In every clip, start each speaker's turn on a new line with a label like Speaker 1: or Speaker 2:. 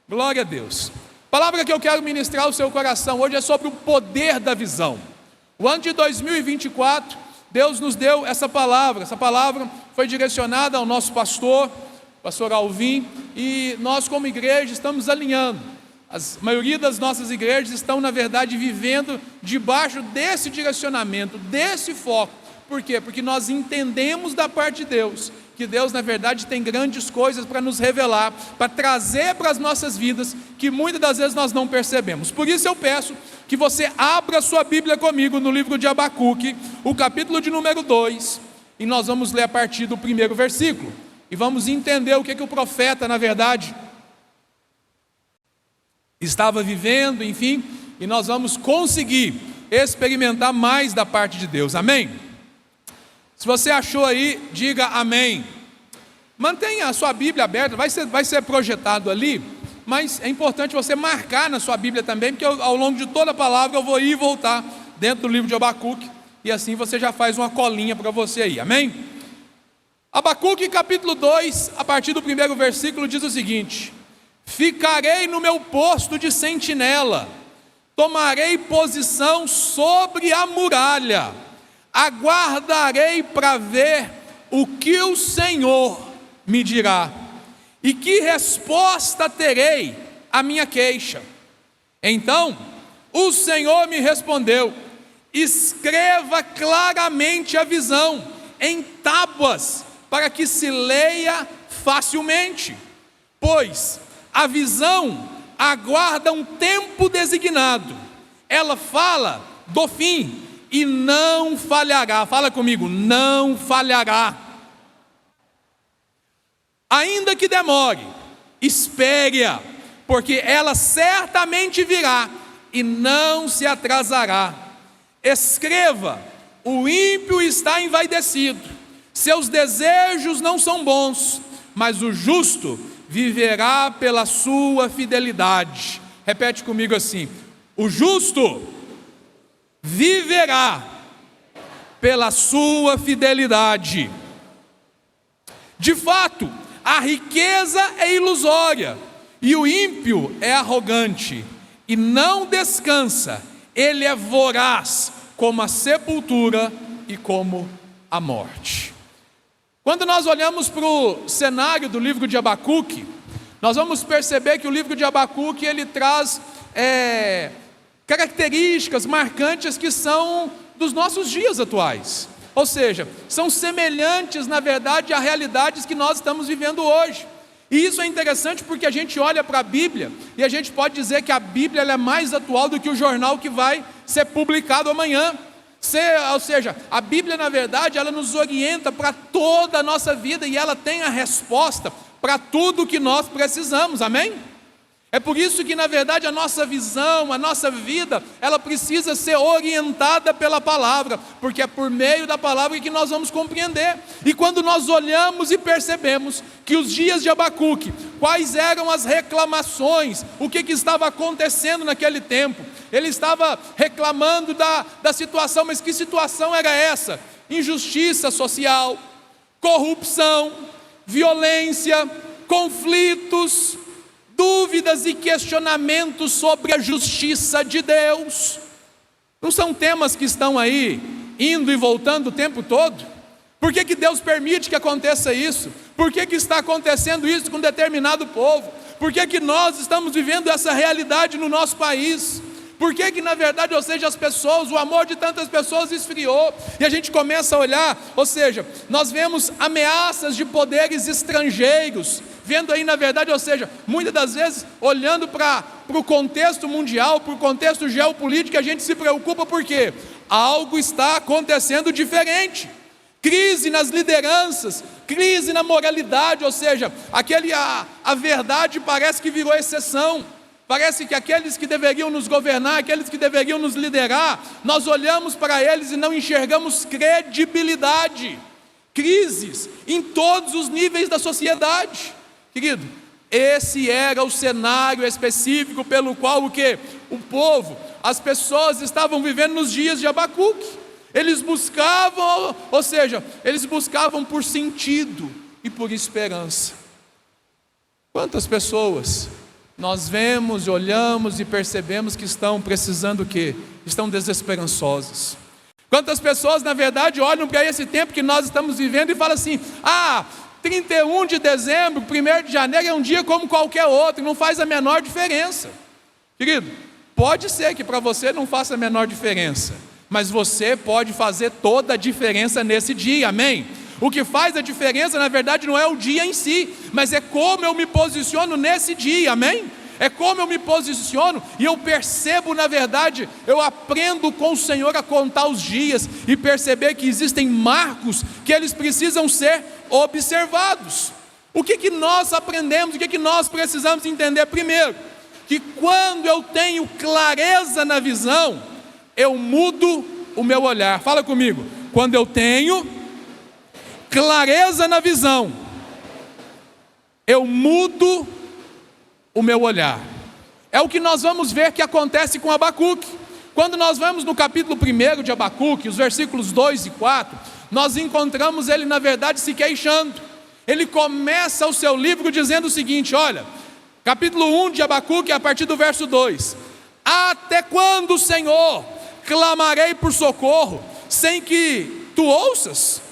Speaker 1: Glória a Deus. A palavra que eu quero ministrar ao seu coração hoje é sobre o poder da visão. O ano de 2024, Deus nos deu essa palavra. Essa palavra foi direcionada ao nosso pastor Alvim, e nós como igreja estamos alinhando. A maioria das nossas igrejas estão, na verdade, vivendo debaixo desse direcionamento, desse foco. Por quê? Porque nós entendemos da parte de Deus, que Deus, na verdade, tem grandes coisas para nos revelar, para trazer para as nossas vidas, que muitas das vezes nós não percebemos. Por isso eu peço que você abra sua Bíblia comigo no livro de Abacuque, o capítulo de número 2, e nós vamos ler a partir do primeiro versículo, e vamos entender o que o profeta, na verdade, estava vivendo, enfim, e nós vamos conseguir experimentar mais da parte de Deus, amém? Se você achou aí, diga amém. Mantenha a sua Bíblia aberta, vai ser projetado ali, mas é importante você marcar na sua Bíblia também, porque ao longo de toda a palavra eu vou ir e voltar dentro do livro de Abacuque, e assim você já faz uma colinha para você aí, amém? Abacuque capítulo 2, a partir do primeiro versículo diz o seguinte: ficarei no meu posto de sentinela, tomarei posição sobre a muralha, aguardarei para ver o que o Senhor me dirá, e que resposta terei à minha queixa. Então o Senhor me respondeu: escreva claramente a visão em tábuas, para que se leia facilmente, pois a visão aguarda um tempo designado, ela fala do fim e não falhará. Fala comigo, não falhará. Ainda que demore, espere-a, porque ela certamente virá e não se atrasará. Escreva: o ímpio está envaidecido, seus desejos não são bons, mas o justo viverá pela sua fidelidade. Repete comigo assim: o justo viverá pela sua fidelidade. De fato, a riqueza é ilusória, e o ímpio é arrogante, e não descansa, ele é voraz como a sepultura e como a morte. Quando nós olhamos para o cenário do livro de Abacuque, nós vamos perceber que o livro de Abacuque, ele traz características marcantes que são dos nossos dias atuais, ou seja, são semelhantes, na verdade, a realidades que nós estamos vivendo hoje. E isso é interessante porque a gente olha para a Bíblia e a gente pode dizer que a Bíblia ela é mais atual do que o jornal que vai ser publicado amanhã. Ou seja, a Bíblia, na verdade, ela nos orienta para toda a nossa vida, e ela tem a resposta para tudo que nós precisamos, amém? É por isso que, na verdade, a nossa visão, a nossa vida, ela precisa ser orientada pela palavra, porque é por meio da palavra que nós vamos compreender. E quando nós olhamos e percebemos que os dias de Abacuque, quais eram as reclamações, o que estava acontecendo naquele tempo, ele estava reclamando da situação, mas que situação era essa? Injustiça social, corrupção, violência, conflitos, dúvidas e questionamentos sobre a justiça de Deus. Não são temas que estão aí, indo e voltando o tempo todo? Por que Deus permite que aconteça isso? Por que está acontecendo isso com determinado povo? Por que nós estamos vivendo essa realidade no nosso país? Por que na verdade, ou seja, as pessoas, o amor de tantas pessoas esfriou, e a gente começa a olhar, ou seja, nós vemos ameaças de poderes estrangeiros, vendo aí na verdade, ou seja, muitas das vezes, olhando para o contexto mundial, para o contexto geopolítico, a gente se preocupa porque algo está acontecendo diferente, crise nas lideranças, crise na moralidade, ou seja, a verdade parece que virou exceção. Parece que aqueles que deveriam nos governar, aqueles que deveriam nos liderar, nós olhamos para eles e não enxergamos credibilidade. Crises em todos os níveis da sociedade. Querido, esse era o cenário específico pelo qual o povo, as pessoas estavam vivendo nos dias de Abacuque. Eles buscavam, ou seja, eles buscavam por sentido e por esperança. Quantas pessoas nós vemos, olhamos e percebemos que estão precisando o quê? Estão desesperançosas. Quantas pessoas, na verdade, olham para esse tempo que nós estamos vivendo e falam assim: 31 de dezembro, 1º de janeiro é um dia como qualquer outro, não faz a menor diferença. Querido, pode ser que para você não faça a menor diferença, mas você pode fazer toda a diferença nesse dia, amém? O que faz a diferença, na verdade, não é o dia em si, mas é como eu me posiciono nesse dia, amém? É como eu me posiciono e eu percebo, na verdade, eu aprendo com o Senhor a contar os dias e perceber que existem marcos que eles precisam ser observados. O que nós aprendemos, o que nós precisamos entender? Primeiro, que quando eu tenho clareza na visão, eu mudo o meu olhar. Fala comigo. Quando eu tenho clareza na visão, eu mudo o meu olhar. É o que nós vamos ver que acontece com Abacuque. Quando nós vamos no capítulo 1 de Abacuque, os versículos 2 e 4, nós encontramos ele, na verdade, se queixando. Ele começa o seu livro dizendo o seguinte, olha, capítulo 1 de Abacuque, a partir do verso 2: até quando, Senhor, clamarei por socorro, sem que tu ouças?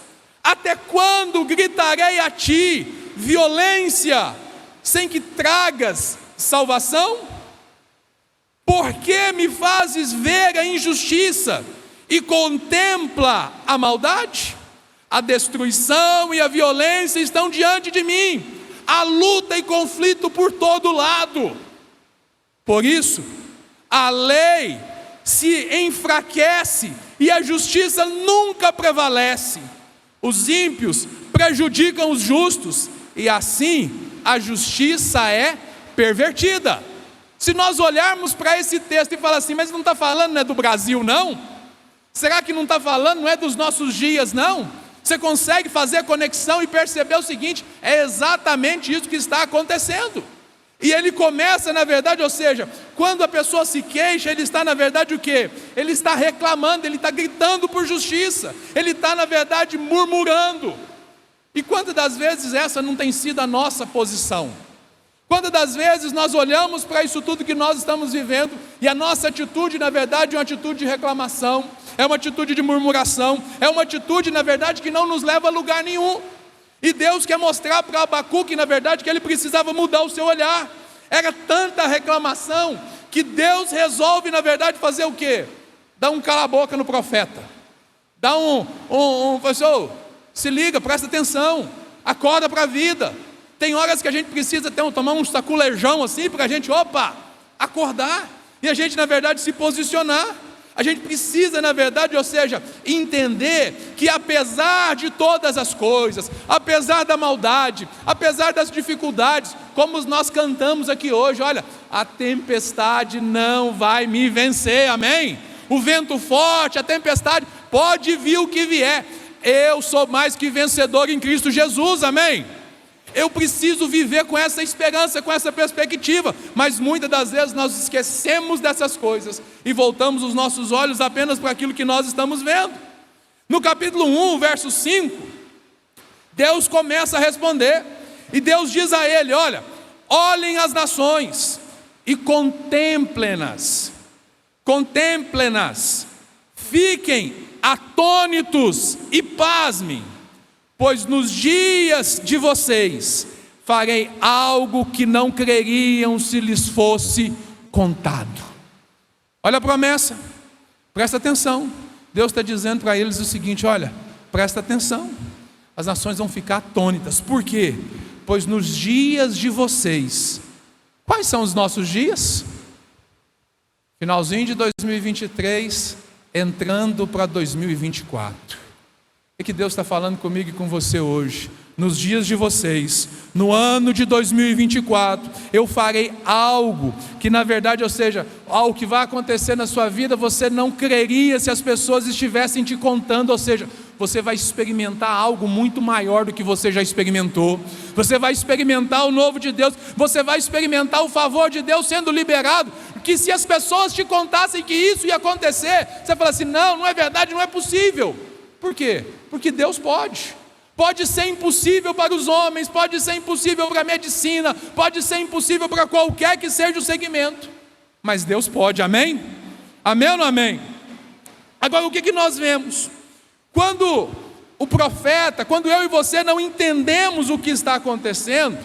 Speaker 1: Até quando gritarei a ti violência, sem que tragas salvação? Por que me fazes ver a injustiça e contempla a maldade? A destruição e a violência estão diante de mim, a luta e conflito por todo lado. Por isso, a lei se enfraquece e a justiça nunca prevalece. Os ímpios prejudicam os justos e assim a justiça é pervertida. Se nós olharmos para esse texto e falar assim, mas não está falando, não é do Brasil não? Será que não está falando, não é dos nossos dias não? Você consegue fazer a conexão e perceber o seguinte, é exatamente isso que está acontecendo. E ele começa, na verdade, ou seja, quando a pessoa se queixa, ele está, na verdade, o quê? Ele está reclamando, ele está gritando por justiça, ele está, na verdade, murmurando. E quantas das vezes essa não tem sido a nossa posição? Quantas das vezes nós olhamos para isso tudo que nós estamos vivendo e a nossa atitude, na verdade, é uma atitude de reclamação, é uma atitude de murmuração, é uma atitude, na verdade, que não nos leva a lugar nenhum. E Deus quer mostrar para Abacuque, na verdade, que ele precisava mudar o seu olhar. Era tanta reclamação que Deus resolve, na verdade, fazer o quê? Dar um cala-boca no profeta. Dá pessoal, se liga, presta atenção, acorda para a vida. Tem horas que a gente precisa tomar um saculejão assim, para a gente, acordar. E a gente, na verdade, se posicionar. A gente precisa, na verdade, ou seja, entender que apesar de todas as coisas, apesar da maldade, apesar das dificuldades, como nós cantamos aqui hoje, olha, a tempestade não vai me vencer, amém? O vento forte, a tempestade, pode vir o que vier, eu sou mais que vencedor em Cristo Jesus, amém? Eu preciso viver com essa esperança, com essa perspectiva, mas muitas das vezes nós esquecemos dessas coisas e voltamos os nossos olhos apenas para aquilo que nós estamos vendo. No capítulo 1, verso 5, Deus começa a responder, e Deus diz a ele, olha, olhem as nações e contemplem-nas, fiquem atônitos e pasmem, pois nos dias de vocês farei algo que não creriam se lhes fosse contado. Olha a promessa, presta atenção. Deus está dizendo para eles o seguinte, olha, presta atenção, as nações vão ficar atônitas. Por quê? Pois nos dias de vocês, quais são os nossos dias? Finalzinho de 2023, entrando para 2024. É que Deus está falando comigo e com você hoje. Nos dias de vocês, no ano de 2024, eu farei algo que na verdade, ou seja, algo que vai acontecer na sua vida, você não creria se as pessoas estivessem te contando, ou seja, você vai experimentar algo muito maior do que você já experimentou, você vai experimentar o novo de Deus, você vai experimentar o favor de Deus sendo liberado, que se as pessoas te contassem que isso ia acontecer, você fala assim, não é verdade, não é possível. Por quê? Porque Deus pode. Pode ser impossível para os homens, pode ser impossível para a medicina, pode ser impossível para qualquer que seja o segmento, mas Deus pode, amém? Amém ou não amém? Agora, o que nós vemos? Quando o profeta, quando eu e você não entendemos o que está acontecendo,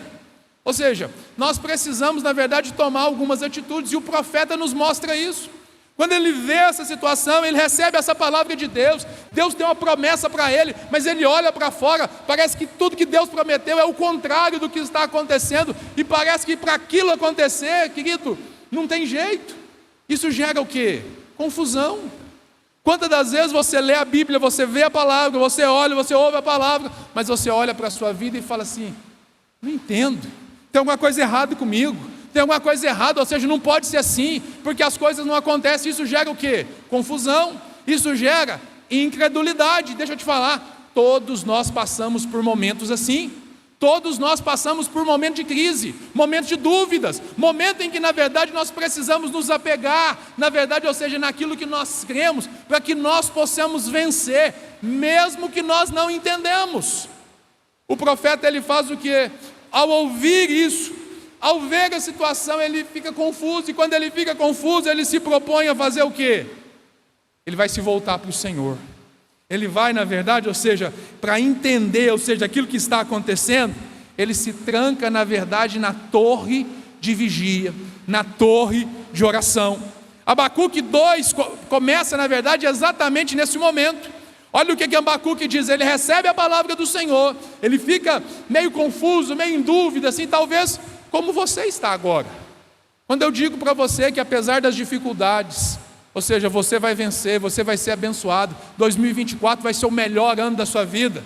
Speaker 1: ou seja, nós precisamos, na verdade, tomar algumas atitudes, e o profeta nos mostra isso. Quando ele vê essa situação, ele recebe essa palavra de Deus, Deus tem uma promessa para ele, mas ele olha para fora, parece que tudo que Deus prometeu é o contrário do que está acontecendo, e parece que para aquilo acontecer, querido, não tem jeito. Isso gera o quê? Confusão. Quantas das vezes você lê a Bíblia, você vê a palavra, você olha, você ouve a palavra, mas você olha para a sua vida e fala assim: não entendo, tem alguma coisa errada comigo, tem alguma coisa errada, ou seja, não pode ser assim, porque as coisas não acontecem. Isso gera o quê? Confusão, isso gera incredulidade. Deixa eu te falar, todos nós passamos por momentos assim, todos nós passamos por momentos de crise, momentos de dúvidas, momentos em que na verdade nós precisamos nos apegar, na verdade, ou seja, naquilo que nós cremos, para que nós possamos vencer, mesmo que nós não entendemos. O profeta, ele faz o quê? Ao ouvir isso, ao ver a situação, ele fica confuso, e quando ele fica confuso, ele se propõe a fazer o quê? Ele vai se voltar para o Senhor. Ele vai, na verdade, ou seja, para entender, ou seja, aquilo que está acontecendo, ele se tranca, na verdade, na torre de vigia, na torre de oração. Abacuque 2 começa, na verdade, exatamente nesse momento. Olha o que Abacuque diz, ele recebe a palavra do Senhor, ele fica meio confuso, meio em dúvida, assim, talvez como você está agora. Quando eu digo para você que apesar das dificuldades, ou seja, você vai vencer, você vai ser abençoado, 2024 vai ser o melhor ano da sua vida,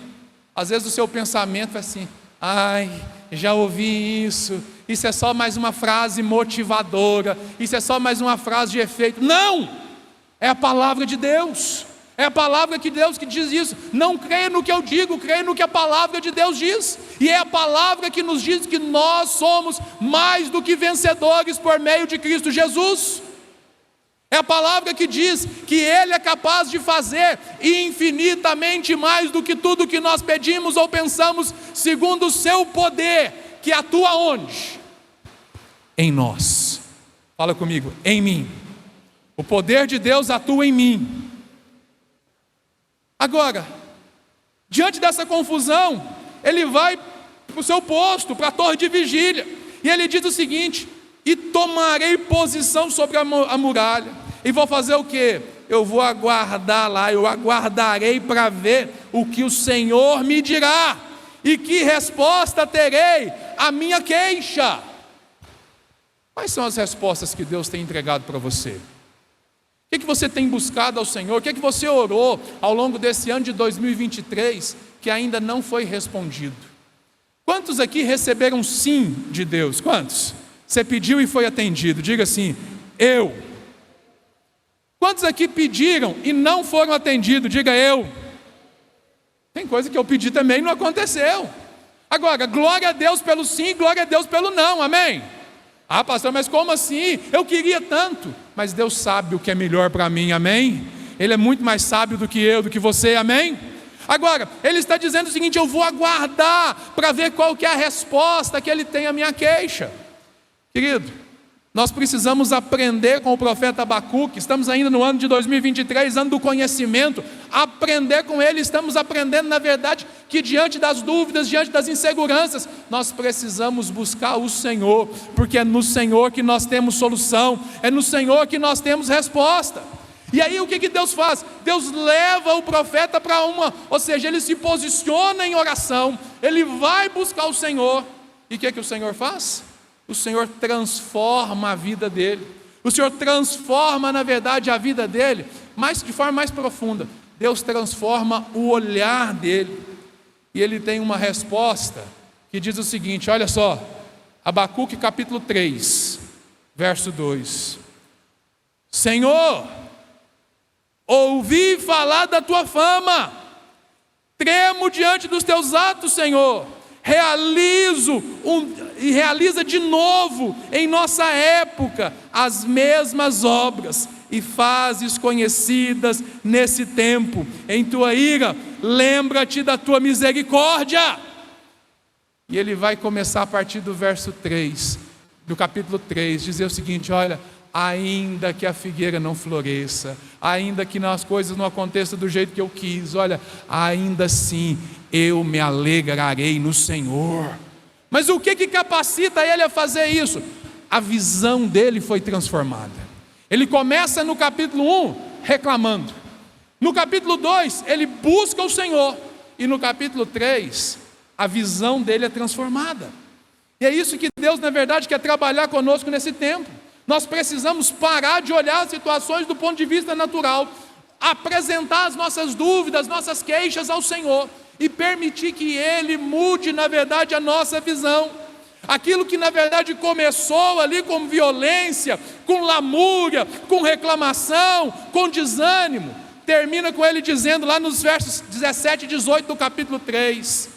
Speaker 1: às vezes o seu pensamento é assim: ai, já ouvi isso é só mais uma frase motivadora, isso é só mais uma frase de efeito. Não! É a palavra de Deus, é a palavra de Deus que diz isso. Não creia no que eu digo, creia no que a palavra de Deus diz, e é a palavra que nos diz que nós somos mais do que vencedores por meio de Cristo Jesus. É a palavra que diz que Ele é capaz de fazer infinitamente mais do que tudo que nós pedimos ou pensamos, segundo o seu poder, que atua onde? Em nós. Fala comigo, em mim. O poder de Deus atua em mim. Agora, diante dessa confusão, ele vai para o seu posto, para a torre de vigília, e ele diz o seguinte: e tomarei posição sobre a muralha, e vou fazer o quê? Eu vou aguardar lá, eu aguardarei para ver o que o Senhor me dirá, e que resposta terei à minha queixa. Quais são as respostas que Deus tem entregado para você? O que você tem buscado ao Senhor? O que você orou ao longo desse ano de 2023 que ainda não foi respondido? Quantos aqui receberam sim de Deus? Quantos? Você pediu e foi atendido. Diga assim: eu. Quantos aqui pediram e não foram atendidos? Diga eu. Tem coisa que eu pedi também e não aconteceu. Agora, glória a Deus pelo sim, glória a Deus pelo não, amém? Ah, pastor, mas como assim? Eu queria tanto. Mas Deus sabe o que é melhor para mim, amém? Ele é muito mais sábio do que eu, do que você, amém? Agora, ele está dizendo o seguinte: eu vou aguardar para ver qual que é a resposta que ele tem à minha queixa. Querido, nós precisamos aprender com o profeta Abacuque. Estamos ainda no ano de 2023, ano do conhecimento. Aprender com ele, estamos aprendendo, na verdade, que diante das dúvidas, diante das inseguranças, nós precisamos buscar o Senhor, porque é no Senhor que nós temos solução, é no Senhor que nós temos resposta. E aí o que Deus faz? Deus leva o profeta para ou seja, ele se posiciona em oração, ele vai buscar o Senhor, e o que o Senhor faz? O Senhor transforma a vida dele, o Senhor transforma, na verdade, a vida dele, mas de forma mais profunda. Deus transforma o olhar dele, e ele tem uma resposta que diz o seguinte: olha só, Abacuque capítulo 3, verso 2: Senhor, ouvi falar da tua fama, tremo diante dos teus atos, Senhor, realiza de novo em nossa época as mesmas obras, e fazes conhecidas nesse tempo. Em tua ira, lembra-te da tua misericórdia. E ele vai começar a partir do verso 3, do capítulo 3, dizer o seguinte: olha, ainda que a figueira não floresça, ainda que as coisas não aconteçam do jeito que eu quis, olha, ainda assim eu me alegrarei no Senhor. Mas o que capacita ele a fazer isso? A visão dele foi transformada. Ele começa no capítulo 1 reclamando, no capítulo 2 ele busca o Senhor, e no capítulo 3 a visão dele é transformada. E é isso que Deus na verdade quer trabalhar conosco nesse tempo. Nós precisamos parar de olhar as situações do ponto de vista natural, apresentar as nossas dúvidas, nossas queixas ao Senhor e permitir que Ele mude na verdade a nossa visão. Aquilo que na verdade começou ali com violência, com lamúria, com reclamação, com desânimo, termina com ele dizendo lá nos versos 17 e 18 do capítulo 3,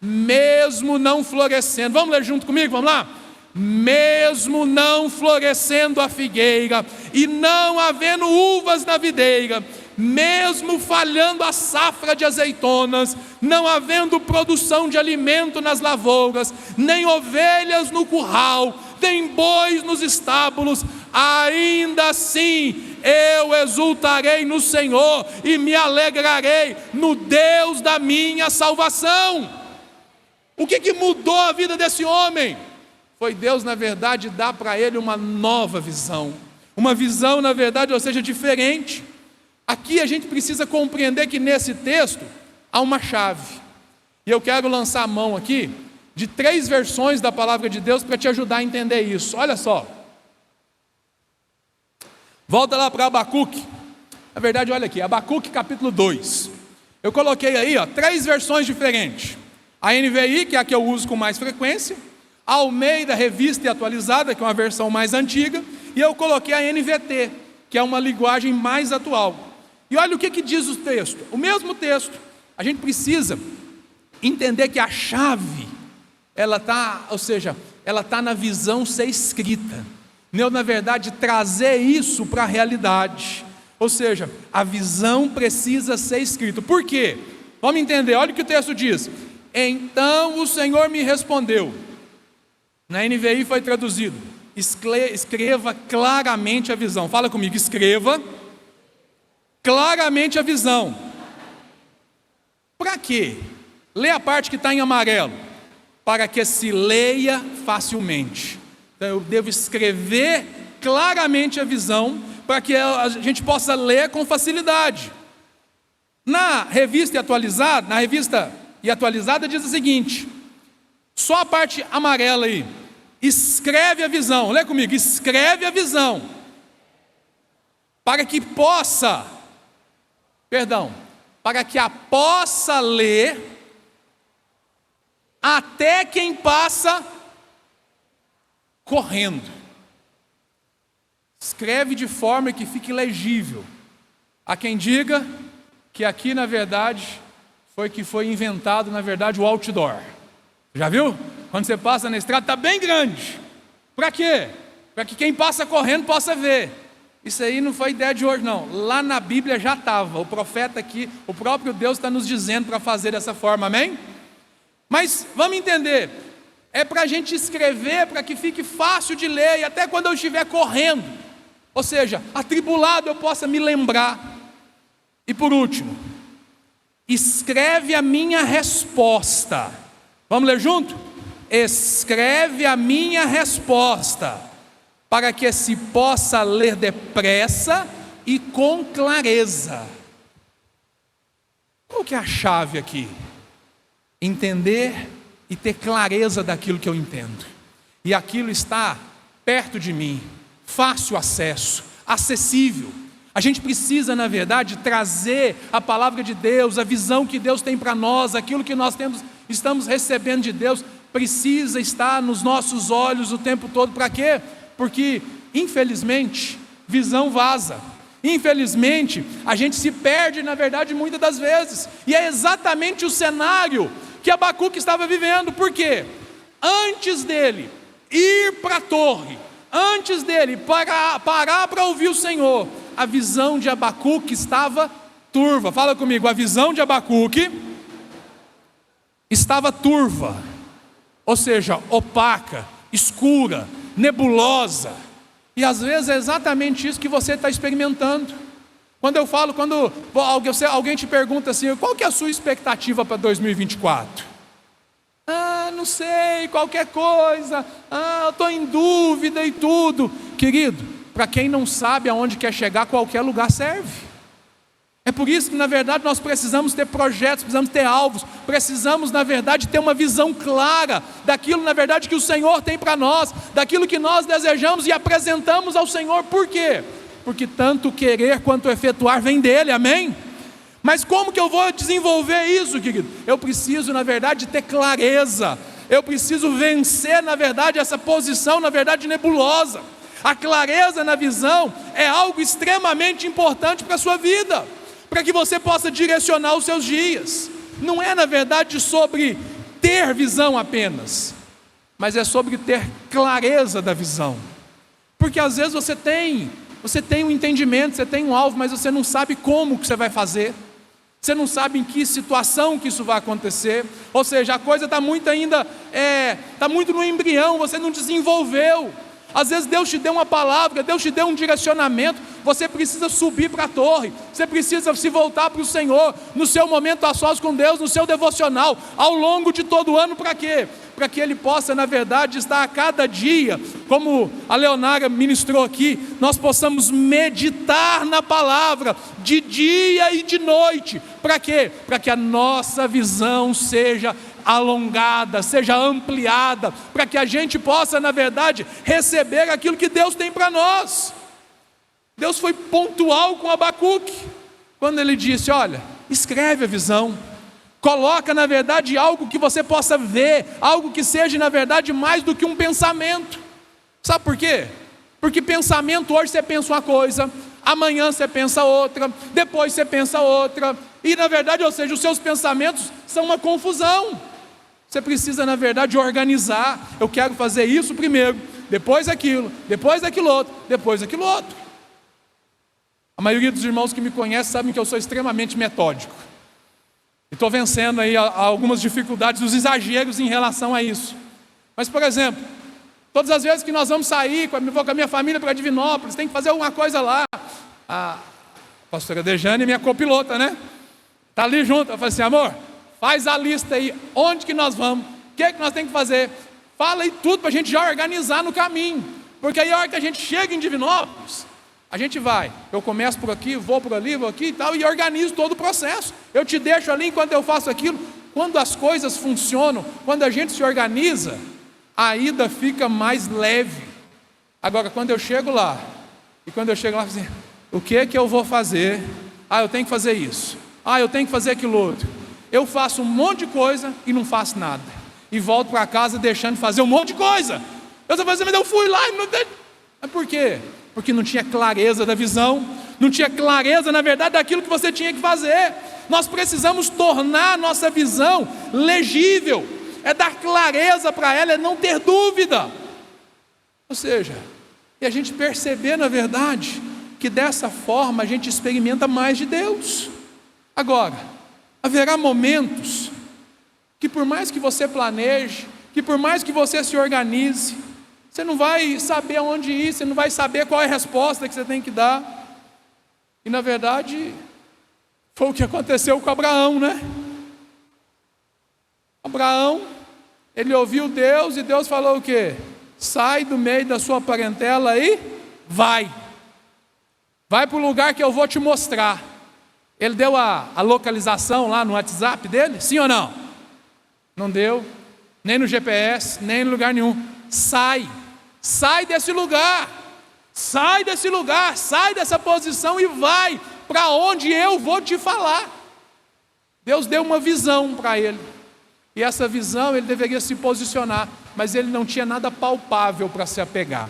Speaker 1: mesmo não florescendo, vamos ler junto comigo, vamos lá? Mesmo não florescendo a figueira, e não havendo uvas na videira, mesmo falhando a safra de azeitonas, não havendo produção de alimento nas lavouras, nem ovelhas no curral, nem bois nos estábulos, ainda assim eu exultarei no Senhor e me alegrarei no Deus da minha salvação. O que mudou a vida desse homem? Foi Deus na verdade dar para ele uma nova visão, uma visão na verdade, ou seja, diferente. Aqui a gente precisa compreender que nesse texto há uma chave, e eu quero lançar a mão aqui de 3 versões da palavra de Deus para te ajudar a entender isso. Olha só, volta lá para Abacuque, na verdade olha aqui, Abacuque capítulo 2, eu coloquei aí 3 versões diferentes, a NVI, que é a que eu uso com mais frequência, a Almeida Revista e Atualizada, que é uma versão mais antiga, e eu coloquei a NVT, que é uma linguagem mais atual. E olha o que diz o texto, o mesmo texto. A gente precisa entender que a chave, ela está na visão ser escrita, não na verdade trazer isso para a realidade, ou seja, a visão precisa ser escrita. Por quê? Vamos entender, olha o que o texto diz: então o Senhor me respondeu, na NVI foi traduzido, escreva claramente a visão, fala comigo, escreva claramente a visão. Para quê? Lê a parte que está em amarelo, para que se leia facilmente. Então eu devo escrever claramente a visão, para que a gente possa ler com facilidade. Na revista e atualizada diz o seguinte, só a parte amarela aí, escreve a visão, lê comigo, escreve a visão, para que a possa ler até quem passa correndo. Escreve de forma que fique legível. Há quem diga que aqui na verdade foi inventado na verdade o outdoor. Já viu? Quando você passa na estrada está bem grande. Para quê? Para que quem passa correndo possa ver. Isso aí não foi ideia de hoje não, lá na Bíblia já estava, o profeta aqui, o próprio Deus está nos dizendo para fazer dessa forma, amém? Mas vamos entender, é para a gente escrever, para que fique fácil de ler, e até quando eu estiver correndo, ou seja, atribulado eu possa me lembrar. E por último, escreve a minha resposta, vamos ler junto? Escreve a minha resposta, para que se possa ler depressa e com clareza. Qual que é a chave aqui? Entender e ter clareza daquilo que eu entendo. E aquilo está perto de mim, fácil acesso, acessível. A gente precisa, na verdade, trazer a palavra de Deus, a visão que Deus tem para nós, aquilo que nós estamos recebendo de Deus, precisa estar nos nossos olhos o tempo todo. Para quê? Porque, infelizmente, visão vaza. Infelizmente, a gente se perde, na verdade, muitas das vezes. E é exatamente o cenário que Abacuque estava vivendo. Por quê? Antes dele ir para a torre, antes dele parar para ouvir o Senhor, a visão de Abacuque estava turva. Fala comigo, a visão de Abacuque estava turva, ou seja, opaca, escura, nebulosa. E às vezes é exatamente isso que você está experimentando. Quando alguém te pergunta assim, qual que é a sua expectativa para 2024? Não sei, qualquer coisa, eu estou em dúvida e tudo. Querido, para quem não sabe aonde quer chegar, qualquer lugar serve. É por isso que na verdade nós precisamos ter projetos, precisamos ter alvos, precisamos na verdade ter uma visão clara daquilo na verdade que o Senhor tem para nós, daquilo que nós desejamos e apresentamos ao Senhor. Por quê? Porque tanto querer quanto efetuar vem dele, amém? Mas como que eu vou desenvolver isso, querido? Eu preciso na verdade ter clareza, eu preciso vencer na verdade essa posição na verdade nebulosa. A clareza na visão é algo extremamente importante para a sua vida, para que você possa direcionar os seus dias. Não é na verdade sobre ter visão apenas, mas é sobre ter clareza da visão. Porque às vezes você tem um entendimento, você tem um alvo, mas você não sabe como que você vai fazer, você não sabe em que situação que isso vai acontecer, ou seja, a coisa está muito ainda, está muito no embrião, você não desenvolveu. Às vezes Deus te deu uma palavra, Deus te deu um direcionamento, você precisa subir para a torre, você precisa se voltar para o Senhor, no seu momento a sós com Deus, no seu devocional, ao longo de todo o ano. Para quê? Para que Ele possa na verdade estar a cada dia, como a Leonara ministrou aqui, nós possamos meditar na palavra, de dia e de noite. Para quê? Para que a nossa visão seja alongada, seja ampliada, para que a gente possa na verdade receber aquilo que Deus tem para nós. Deus foi pontual com Abacuque, quando ele disse, olha, escreve a visão, coloca na verdade algo que você possa ver, algo que seja na verdade mais do que um pensamento. Sabe por quê? Porque pensamento, hoje você pensa uma coisa, amanhã você pensa outra, depois você pensa outra, e na verdade, ou seja, os seus pensamentos são uma confusão. Você precisa na verdade organizar, eu quero fazer isso primeiro, depois aquilo outro, depois aquilo outro. A maioria dos irmãos que me conhecem sabem que eu sou extremamente metódico, e estou vencendo aí algumas dificuldades, os exageros em relação a isso. Mas por exemplo, todas as vezes que nós vamos sair, vou com a minha família para Divinópolis, tem que fazer alguma coisa lá, a pastora Dejane, minha copilota, né? Está ali junto, eu falo assim, amor, faz a lista aí, onde que nós vamos, o que nós temos que fazer, fala aí tudo para a gente já organizar no caminho, porque aí a hora que a gente chega em Divinópolis, a gente vai, eu começo por aqui, vou por ali, vou aqui e tal, e organizo todo o processo, eu te deixo ali enquanto eu faço aquilo. Quando as coisas funcionam, quando a gente se organiza, a ida fica mais leve. Agora quando eu chego lá, assim, o que eu vou fazer? Eu tenho que fazer isso, eu tenho que fazer aquilo outro. Eu faço um monte de coisa e não faço nada, e volto para casa deixando de fazer um monte de coisa. Eu estou fazendo, mas eu fui lá e não... Mas por quê? Porque não tinha clareza da visão, não tinha clareza na verdade daquilo que você tinha que fazer. Nós precisamos tornar a nossa visão legível, é dar clareza para ela, é não ter dúvida. Ou seja, e a gente perceber na verdade que dessa forma a gente experimenta mais de Deus. Agora, haverá momentos que por mais que você planeje, que por mais que você se organize, você não vai saber aonde ir, você não vai saber qual é a resposta que você tem que dar. E na verdade, foi o que aconteceu com Abraão, né? Abraão, ele ouviu Deus e Deus falou o quê? Sai do meio da sua parentela e vai para o lugar que eu vou te mostrar. Ele deu a localização lá no WhatsApp dele? Sim ou não? Não deu, nem no GPS, nem em lugar nenhum. Sai desse lugar, sai dessa posição e vai para onde eu vou te falar. Deus deu uma visão para ele, e essa visão ele deveria se posicionar, mas ele não tinha nada palpável para se apegar.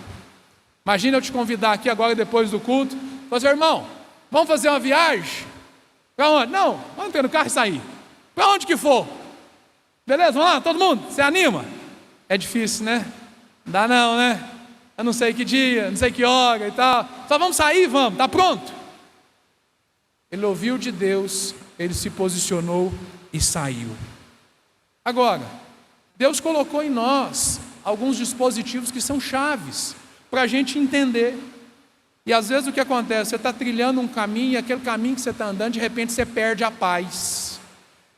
Speaker 1: Imagina eu te convidar aqui agora depois do culto, falar assim, irmão, vamos fazer uma viagem? Para onde? Não, vamos entrar no carro e sair. Para onde que for? Beleza, vamos lá, todo mundo? Você anima? É difícil, né? Não dá não, né? Eu não sei que dia, não sei que hora e tal. Só vamos sair, vamos, tá pronto? Ele ouviu de Deus, ele se posicionou e saiu. Agora, Deus colocou em nós alguns dispositivos que são chaves para a gente entender. E às vezes o que acontece? Você está trilhando um caminho, e aquele caminho que você está andando, de repente você perde a paz.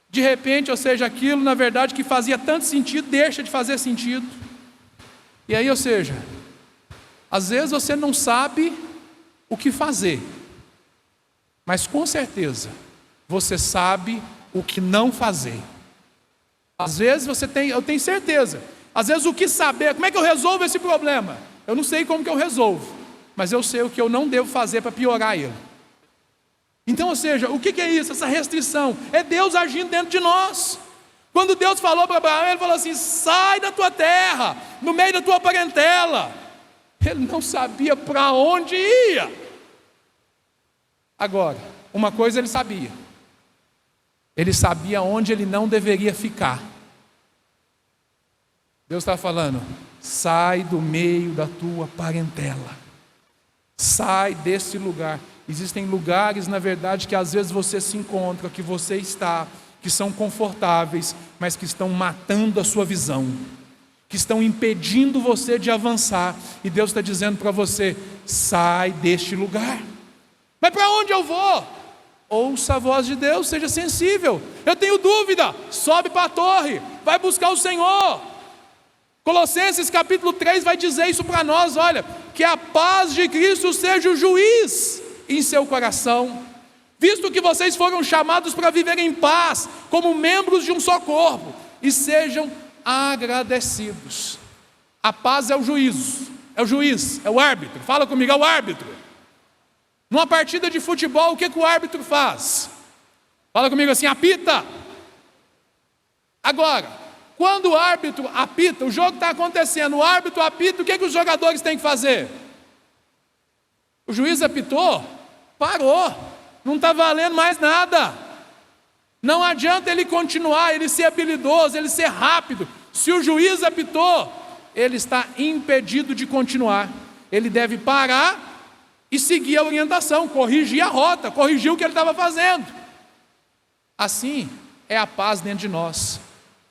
Speaker 1: De repente, ou seja, aquilo na verdade que fazia tanto sentido, deixa de fazer sentido. E aí, ou seja, às vezes você não sabe o que fazer, mas com certeza você sabe o que não fazer. Às vezes eu tenho certeza, às vezes o que saber, como é que eu resolvo esse problema? Eu não sei como que eu resolvo, mas eu sei o que eu não devo fazer para piorar ele. Então, ou seja, o que é isso? Essa restrição é Deus agindo dentro de nós. Quando Deus falou para Abraão, ele falou assim: sai da tua terra, no meio da tua parentela. Ele não sabia para onde ia. Agora, uma coisa ele sabia onde ele não deveria ficar. Deus está falando: sai do meio da tua parentela, sai desse lugar. Existem lugares, na verdade, que às vezes você se encontra, que você está, que são confortáveis, mas que estão matando a sua visão, que estão impedindo você de avançar. E Deus está dizendo para você: sai deste lugar. Mas para onde eu vou? Ouça a voz de Deus, seja sensível. Eu tenho dúvida, sobe para a torre, vai buscar o Senhor. Colossenses capítulo 3 vai dizer isso para nós: olha, que a paz de Cristo seja o juiz em seu coração, visto que vocês foram chamados para viver em paz, como membros de um só corpo, e sejam agradecidos. A paz é o juízo, é o juiz, é o árbitro. Fala comigo, é o árbitro. Numa partida de futebol, o que o árbitro faz? Fala comigo assim: apita. Agora, quando o árbitro apita, o jogo está acontecendo, o árbitro apita, o que os jogadores têm que fazer? O juiz apitou, parou, não está valendo mais nada. Não adianta ele continuar, ele ser habilidoso, ele ser rápido. Se o juiz apitou, ele está impedido de continuar. Ele deve parar e seguir a orientação, corrigir a rota, corrigir o que ele estava fazendo. Assim é a paz dentro de nós.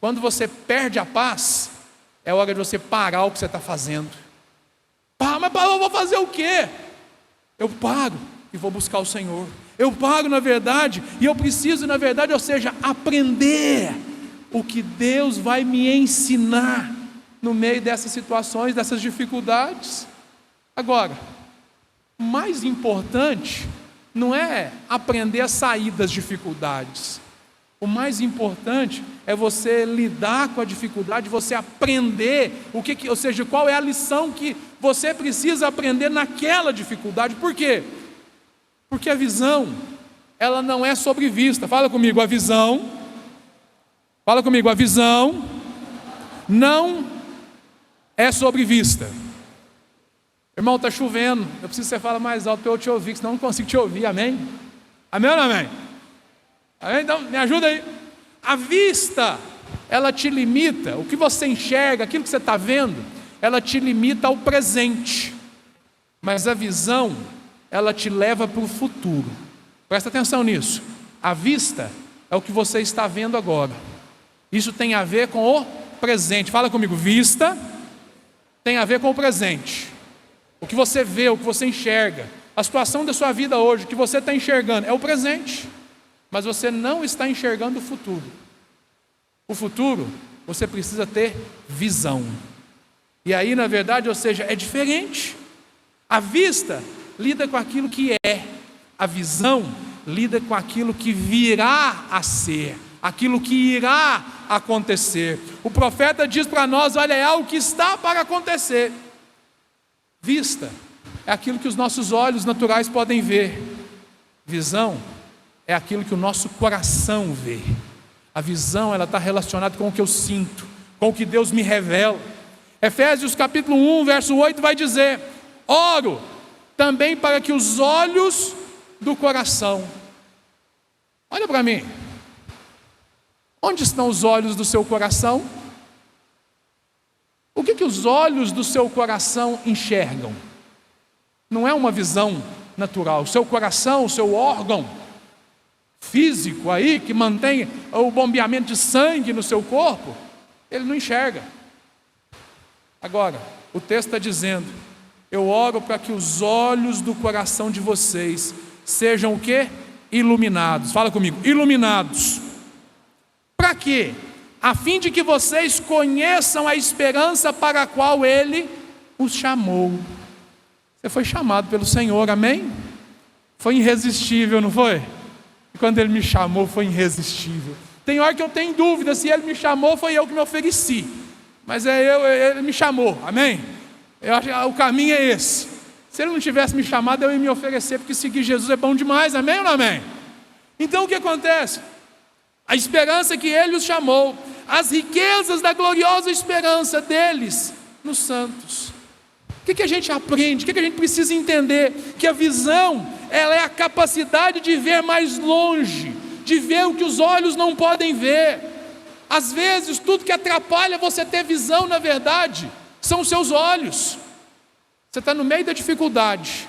Speaker 1: Quando você perde a paz, é hora de você parar o que você está fazendo. Mas eu vou fazer o quê? Eu paro e vou buscar o Senhor. Eu paro, na verdade, e eu preciso, na verdade, ou seja, aprender o que Deus vai me ensinar no meio dessas situações, dessas dificuldades. Agora, o mais importante não é aprender a sair das dificuldades. O mais importante é você lidar com a dificuldade, você aprender ou seja, qual é a lição que você precisa aprender naquela dificuldade. Por quê? Porque a visão, ela não é sobre vista. Fala comigo, a visão não é sobre vista. Irmão, está chovendo, eu preciso que você fale mais alto para eu te ouvir, senão eu não consigo te ouvir, amém? Amém ou não amém? Amém? Então, me ajuda aí. A vista, ela te limita, o que você enxerga, aquilo que você está vendo, ela te limita ao presente. Mas a visão, ela te leva para o futuro. Presta atenção nisso. A vista é o que você está vendo agora. Isso tem a ver com o presente. Fala comigo, vista tem a ver com o presente. O que você vê, o que você enxerga, a situação da sua vida hoje, o que você está enxergando é o presente. Mas você não está enxergando o futuro. O futuro, você precisa ter visão. E aí, na verdade, ou seja, é diferente. A vista lida com aquilo que é. A visão lida com aquilo que virá a ser, aquilo que irá acontecer. O profeta diz para nós: olha, é algo que está para acontecer. Vista é aquilo que os nossos olhos naturais podem ver. Visão é aquilo que o nosso coração vê. A visão, ela está relacionada com o que eu sinto, com o que Deus me revela. Efésios capítulo 1, verso 8 vai dizer: oro também para que os olhos do coração. Olha para mim. Onde estão os olhos do seu coração? O que os olhos do seu coração enxergam? Não é uma visão natural. O seu coração, o seu órgão, físico aí, que mantém o bombeamento de sangue no seu corpo, ele não enxerga. Agora, o texto está dizendo: eu oro para que os olhos do coração de vocês sejam o quê? Iluminados. Fala comigo, iluminados. Para quê? A fim de que vocês conheçam a esperança para a qual Ele os chamou. Você foi chamado pelo Senhor, amém? Foi irresistível, não foi? E quando Ele me chamou, foi irresistível. Tem hora que eu tenho dúvida se Ele me chamou, foi eu que me ofereci. Mas Ele me chamou, amém? Eu acho que o caminho é esse. Se Ele não tivesse me chamado, eu ia me oferecer, porque seguir Jesus é bom demais, amém ou não amém? Então o que acontece? A esperança que Ele os chamou, as riquezas da gloriosa esperança deles nos santos. O que a gente aprende? O que a gente precisa entender? Que a visão, ela é a capacidade de ver mais longe, de ver o que os olhos não podem ver. Às vezes, tudo que atrapalha você ter visão, na verdade, são os seus olhos. Você está no meio da dificuldade,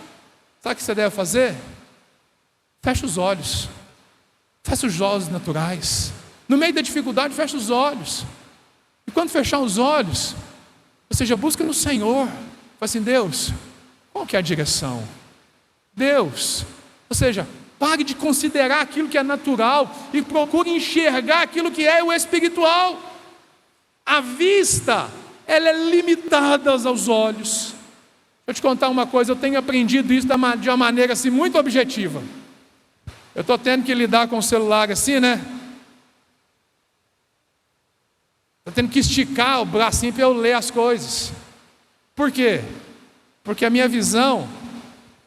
Speaker 1: sabe o que você deve fazer? Fecha os olhos. Fecha os olhos naturais. No meio da dificuldade, fecha os olhos. E quando fechar os olhos, você já busca no Senhor. Fala assim: Deus, qual que é a direção? Deus, ou seja, pare de considerar aquilo que é natural e procure enxergar aquilo que é o espiritual. A vista, ela é limitada aos olhos. Deixa eu te contar uma coisa, eu tenho aprendido isso de uma maneira assim muito objetiva. Eu estou tendo que lidar com o celular assim, né? Estou tendo que esticar o bracinho para eu ler as coisas. Por quê? Porque a minha visão,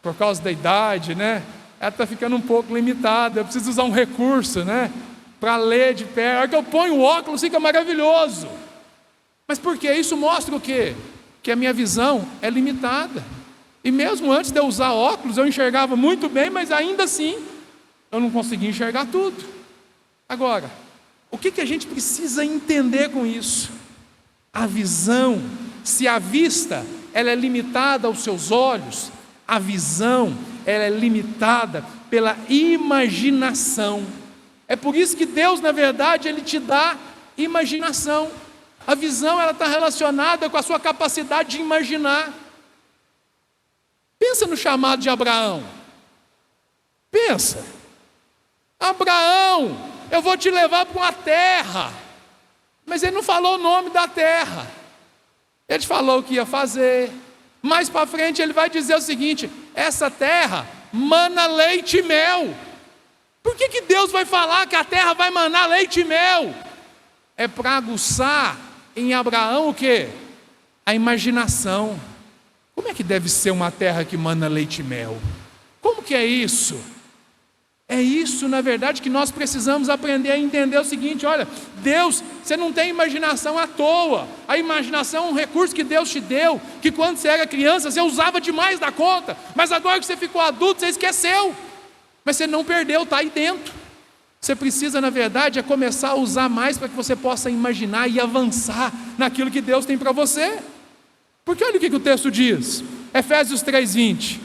Speaker 1: por causa da idade, né? Ela está ficando um pouco limitada. Eu preciso usar um recurso, né? Para ler de perto. A hora que eu ponho o óculos, fica maravilhoso. Mas por quê? Isso mostra o quê? Que a minha visão é limitada. E mesmo antes de eu usar óculos, eu enxergava muito bem, mas ainda assim, eu não conseguia enxergar tudo. Agora, o que a gente precisa entender com isso? A visão, se a vista ela é limitada aos seus olhos, a visão ela é limitada pela imaginação. É por isso que Deus, na verdade, Ele te dá imaginação. A visão ela está relacionada com a sua capacidade de imaginar. Pensa no chamado de Abraão. Pensa. Abraão, eu vou te levar para uma terra. Mas ele não falou o nome da terra. Ele falou o que ia fazer. Mais para frente ele vai dizer o seguinte: essa terra mana leite e mel. Por que Deus vai falar que a terra vai manar leite e mel? É para aguçar em Abraão o quê? A imaginação. Como é que deve ser uma terra que mana leite e mel? Como que é isso? É isso, na verdade, que nós precisamos aprender a entender o seguinte: olha, Deus, você não tem imaginação à toa. A imaginação é um recurso que Deus te deu, que quando você era criança, você usava demais da conta, mas agora que você ficou adulto, você esqueceu. Mas você não perdeu, está aí dentro. Você precisa, na verdade, começar a usar mais para que você possa imaginar e avançar naquilo que Deus tem para você. Porque olha o que o texto diz, Efésios 3:20.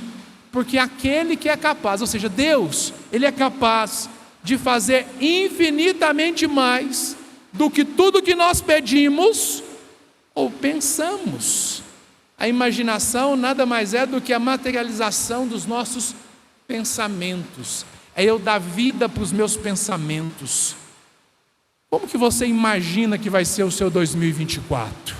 Speaker 1: Porque aquele que é capaz, ou seja, Deus, Ele é capaz de fazer infinitamente mais do que tudo que nós pedimos ou pensamos. A imaginação nada mais é do que a materialização dos nossos pensamentos. É eu dar vida para os meus pensamentos. Como que você imagina que vai ser o seu 2024?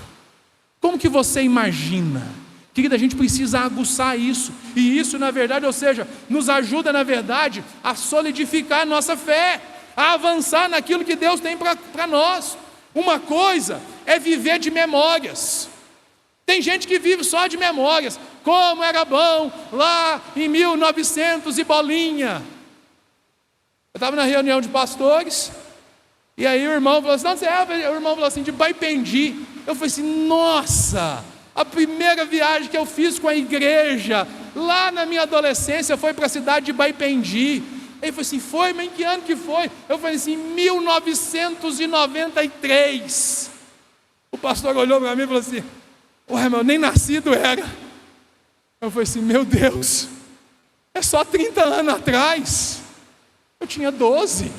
Speaker 1: Como que você imagina? Querida, a gente precisa aguçar isso. E isso, na verdade, ou seja, nos ajuda, na verdade, a solidificar a nossa fé, a avançar naquilo que Deus tem para nós. Uma coisa é viver de memórias. Tem gente que vive só de memórias. Como era bom lá em 1900 e bolinha. Eu estava na reunião de pastores, e aí o irmão falou assim: não, o irmão falou assim, de Baipendi. Eu falei assim: nossa, a primeira viagem que eu fiz com a igreja, lá na minha adolescência, foi para a cidade de Baipendi. Ele falou assim: foi, mas em que ano que foi? Eu falei assim: 1993. O pastor olhou para mim e falou assim: ué, meu, nem nascido era. Eu falei assim: meu Deus, é só 30 anos atrás. Eu tinha 12.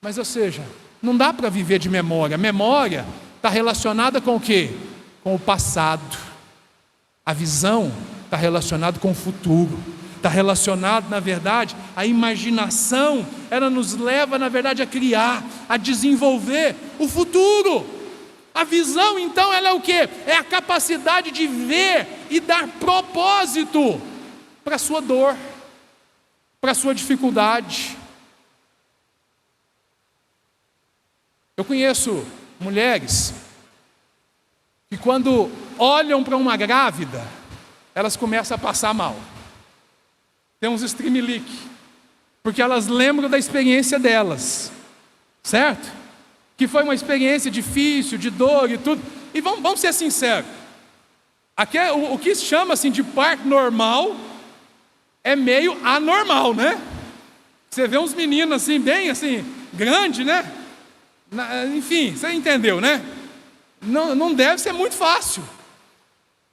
Speaker 1: Mas, ou seja, não dá para viver de memória. Memória está relacionada com o quê? Com o passado. A visão está relacionada com o futuro. Está relacionado, na verdade, a imaginação, ela nos leva, na verdade, a criar, a desenvolver o futuro. A visão, então, ela é o quê? É a capacidade de ver e dar propósito para a sua dor, para a sua dificuldade. Eu conheço mulheres que quando olham para uma grávida, elas começam a passar mal. Tem uns streamlick, porque elas lembram da experiência delas, certo? Que foi uma experiência difícil, de dor e tudo. E vamos ser sinceros, aqui o que se chama assim de parto normal é meio anormal, né? Você vê uns meninos assim, bem assim, grande, né? Enfim, você entendeu, né? Não deve ser muito fácil.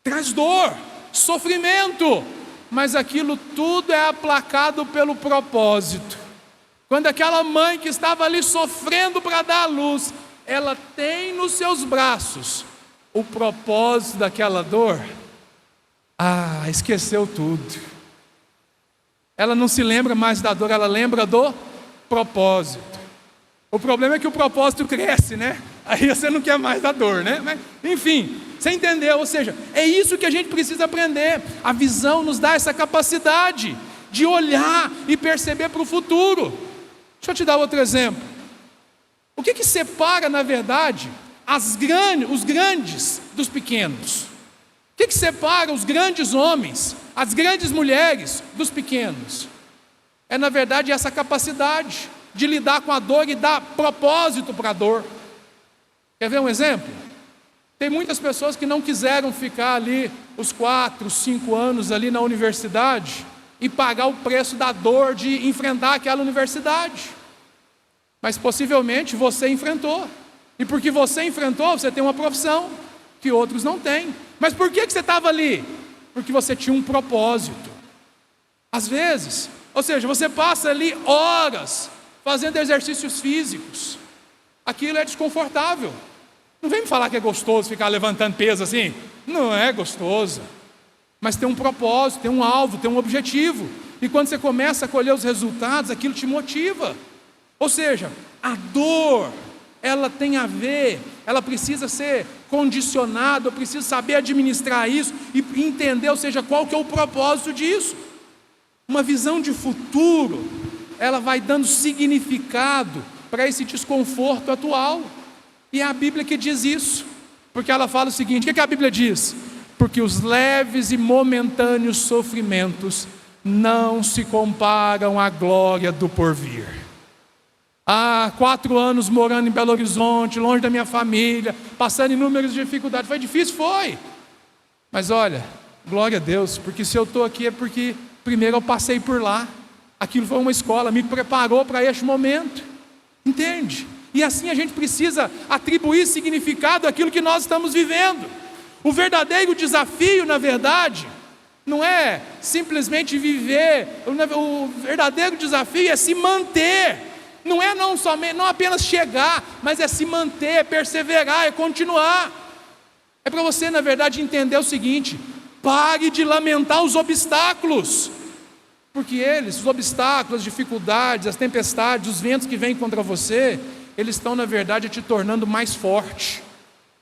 Speaker 1: Traz dor, sofrimento, mas aquilo tudo é aplacado pelo propósito. Quando aquela mãe que estava ali sofrendo para dar a luz, ela tem nos seus braços o propósito daquela dor, esqueceu tudo. Ela não se lembra mais da dor, ela lembra do propósito. O problema é que o propósito cresce, né? Aí você não quer mais da dor, né? Mas, enfim, você entendeu? Ou seja, é isso que a gente precisa aprender. A visão nos dá essa capacidade de olhar e perceber para o futuro. Deixa eu te dar outro exemplo. O que separa, na verdade, os grandes dos pequenos? O que separa os grandes homens, as grandes mulheres dos pequenos? É, na verdade, essa capacidade de lidar com a dor e dar propósito para a dor. Quer ver um exemplo? Tem muitas pessoas que não quiseram ficar ali os 4, 5 anos ali na universidade e pagar o preço da dor de enfrentar aquela universidade. Mas possivelmente você enfrentou. E porque você enfrentou, você tem uma profissão que outros não têm. Mas por que você estava ali? Porque você tinha um propósito. Às vezes, ou seja, você passa ali horas fazendo exercícios físicos. Aquilo é desconfortável. Não vem me falar que é gostoso ficar levantando peso assim. Não é gostoso. Mas tem um propósito, tem um alvo, tem um objetivo. E quando você começa a colher os resultados, aquilo te motiva. Ou seja, a dor, ela tem a ver, ela precisa ser condicionada, eu preciso saber administrar isso e entender, ou seja, qual que é o propósito disso. Uma visão de futuro, ela vai dando significado para esse desconforto atual. E é a Bíblia que diz isso, porque ela fala o seguinte: o que a Bíblia diz? Porque os leves e momentâneos sofrimentos não se comparam à glória do porvir. 4 anos morando em Belo Horizonte, longe da minha família, passando inúmeras dificuldades, foi difícil? Foi. Mas olha, glória a Deus, porque se eu estou aqui é porque primeiro eu passei por lá, aquilo foi uma escola, me preparou para este momento, entende? E assim a gente precisa atribuir significado àquilo que nós estamos vivendo. O verdadeiro desafio, na verdade, não é simplesmente viver, o verdadeiro desafio é se manter. Não é não apenas chegar, mas é se manter, é perseverar, é continuar. É para você, na verdade, entender o seguinte: pare de lamentar os obstáculos, porque os obstáculos, as dificuldades, as tempestades, os ventos que vêm contra você, eles estão, na verdade, te tornando mais forte.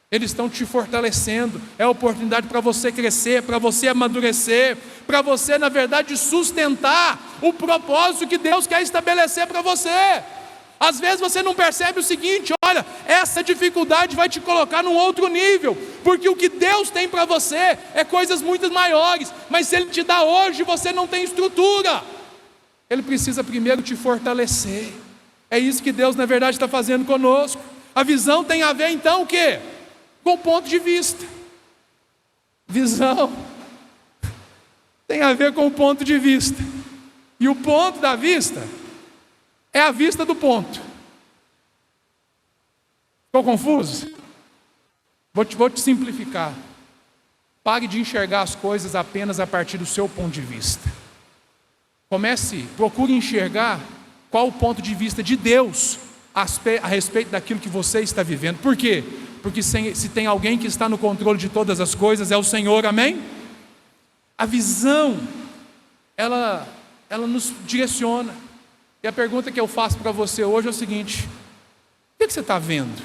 Speaker 1: Eles estão te fortalecendo. É a oportunidade para você crescer, para você amadurecer, para você, na verdade, sustentar o propósito que Deus quer estabelecer para você. Às vezes você não percebe o seguinte: olha, essa dificuldade vai te colocar num outro nível, porque o que Deus tem para você é coisas muito maiores, mas se Ele te dá hoje, você não tem estrutura. Ele precisa primeiro te fortalecer. É isso que Deus, na verdade, está fazendo conosco. A visão tem a ver, então, o quê? Com o ponto de vista. Visão tem a ver com o ponto de vista. E o ponto da vista é a vista do ponto. Ficou confuso? Vou te simplificar. Pare de enxergar as coisas apenas a partir do seu ponto de vista. Procure enxergar qual o ponto de vista de Deus a respeito daquilo que você está vivendo. Por quê? Porque se tem alguém que está no controle de todas as coisas, é o Senhor, amém? A visão, ela nos direciona. E a pergunta que eu faço para você hoje é o seguinte: o que você está vendo?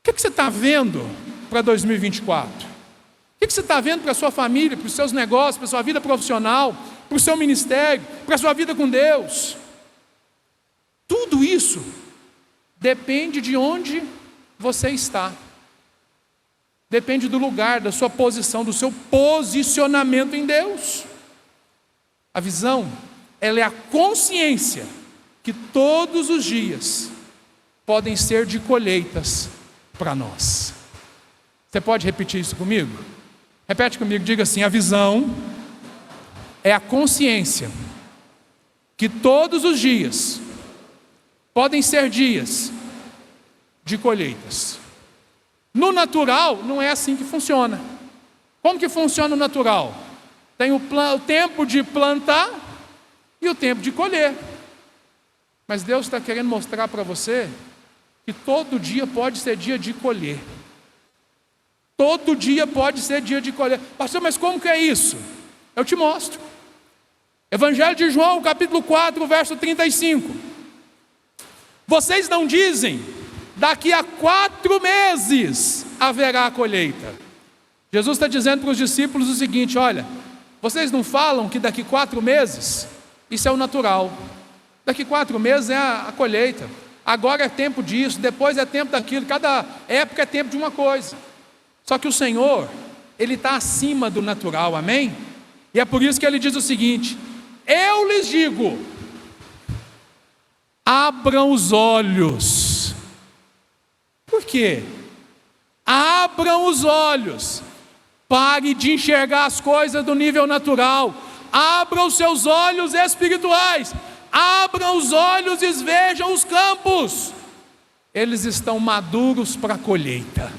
Speaker 1: O que você está vendo para 2024? O que você está vendo para a sua família, para os seus negócios, para a sua vida profissional, para o seu ministério, para a sua vida com Deus? Tudo isso depende de onde você está. Depende do lugar, da sua posição, do seu posicionamento em Deus. A visão, ela é a consciência que todos os dias podem ser de colheitas para nós. Você pode repetir isso comigo? Repete comigo, diga assim: a visão é a consciência que todos os dias podem ser dias de colheitas. No natural, não é assim que funciona. Como que funciona o natural? Tem o tempo de plantar e o tempo de colher. Mas Deus está querendo mostrar para você que todo dia pode ser dia de colher. Todo dia pode ser dia de colher. Pastor, mas como que é isso? Eu te mostro. Evangelho de João, capítulo 4, verso 35. Vocês não dizem: daqui a 4 meses haverá a colheita. Jesus está dizendo para os discípulos o seguinte: olha, vocês não falam que daqui 4 meses? Isso é o natural. Daqui 4 meses é a colheita. Agora é tempo disso, depois é tempo daquilo. Cada época é tempo de uma coisa. Só que o Senhor, Ele está acima do natural, amém? E é por isso que Ele diz o seguinte: eu lhes digo, abram os olhos. Por quê? Abram os olhos. Pare de enxergar as coisas do nível natural. Abram os seus olhos espirituais. Abram os olhos e vejam os campos. Eles estão maduros para a colheita.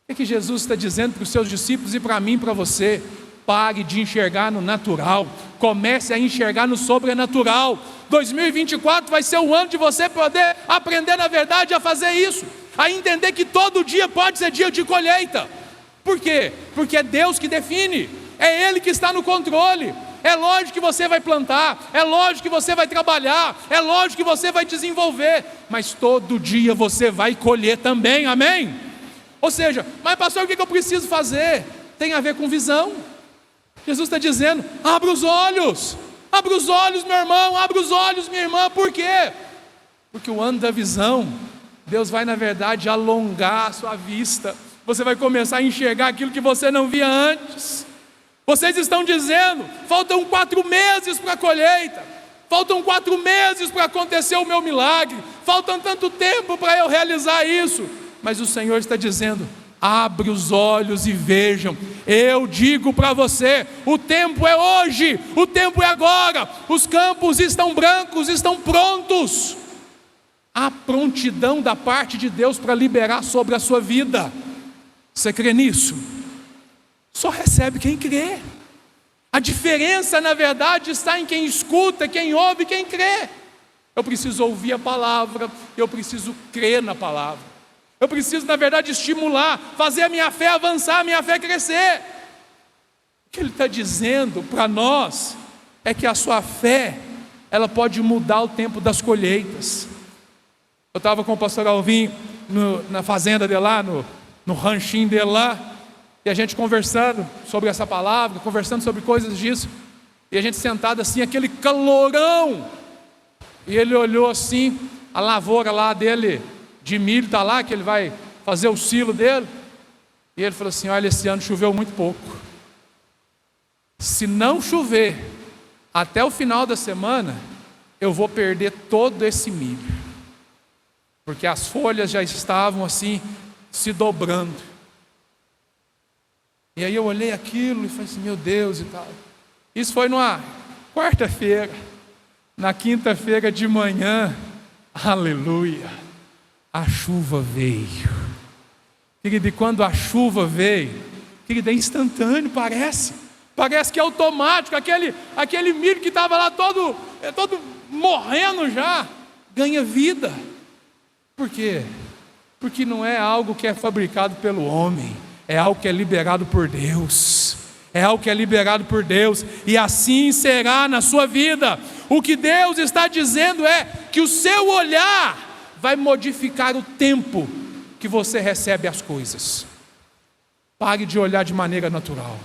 Speaker 1: O que Jesus está dizendo para os seus discípulos e para mim e para você? Pare de enxergar no natural. Comece a enxergar no sobrenatural. 2024 vai ser o ano de você poder aprender na verdade a fazer isso. A entender que todo dia pode ser dia de colheita. Por quê? Porque é Deus que define. É Ele que está no controle. É lógico que você vai plantar, é lógico que você vai trabalhar, é lógico que você vai desenvolver, mas todo dia você vai colher também, amém? Ou seja, mas pastor, o que eu preciso fazer? Tem a ver com visão. Jesus está dizendo: abra os olhos, meu irmão, abra os olhos, minha irmã. Por quê? Porque o ano da visão, Deus vai na verdade alongar a sua vista. Você vai começar a enxergar aquilo que você não via antes. Vocês estão dizendo: faltam 4 meses para a colheita, faltam 4 meses para acontecer o meu milagre, faltam tanto tempo para eu realizar isso. Mas o Senhor está dizendo: abre os olhos e vejam. Eu digo para você, o tempo é hoje, o tempo é agora. Os campos estão brancos, estão prontos. Há prontidão da parte de Deus para liberar sobre a sua vida. Você crê nisso? Só recebe quem crê. A diferença, na verdade, está em quem escuta, quem ouve, quem crê. Eu preciso ouvir a palavra, eu preciso crer na palavra. Eu preciso, na verdade, estimular, fazer a minha fé avançar, a minha fé crescer. O que Ele está dizendo para nós é que a sua fé, ela pode mudar o tempo das colheitas. Eu estava com o pastor Alvim na fazenda dele lá, no ranchinho dele lá, e a gente conversando sobre essa palavra, conversando sobre coisas disso, e a gente sentado assim, aquele calorão, e ele olhou assim, a lavoura lá dele, de milho está lá, que ele vai fazer o silo dele, e ele falou assim: olha, esse ano choveu muito pouco, se não chover até o final da semana, eu vou perder todo esse milho, porque as folhas já estavam assim, se dobrando. E aí eu olhei aquilo e falei assim: meu Deus e tal. Isso foi numa quarta-feira. Na quinta-feira de manhã, aleluia, a chuva veio. Querido, e quando a chuva veio, querido, é instantâneo, parece. Parece que é automático, aquele milho que estava lá todo morrendo já, ganha vida. Por quê? Porque não é algo que é fabricado pelo homem, é algo que é liberado por Deus. É algo que é liberado por Deus, e assim será na sua vida. O que Deus está dizendo é que o seu olhar vai modificar o tempo que você recebe as coisas. Pare de olhar de maneira natural.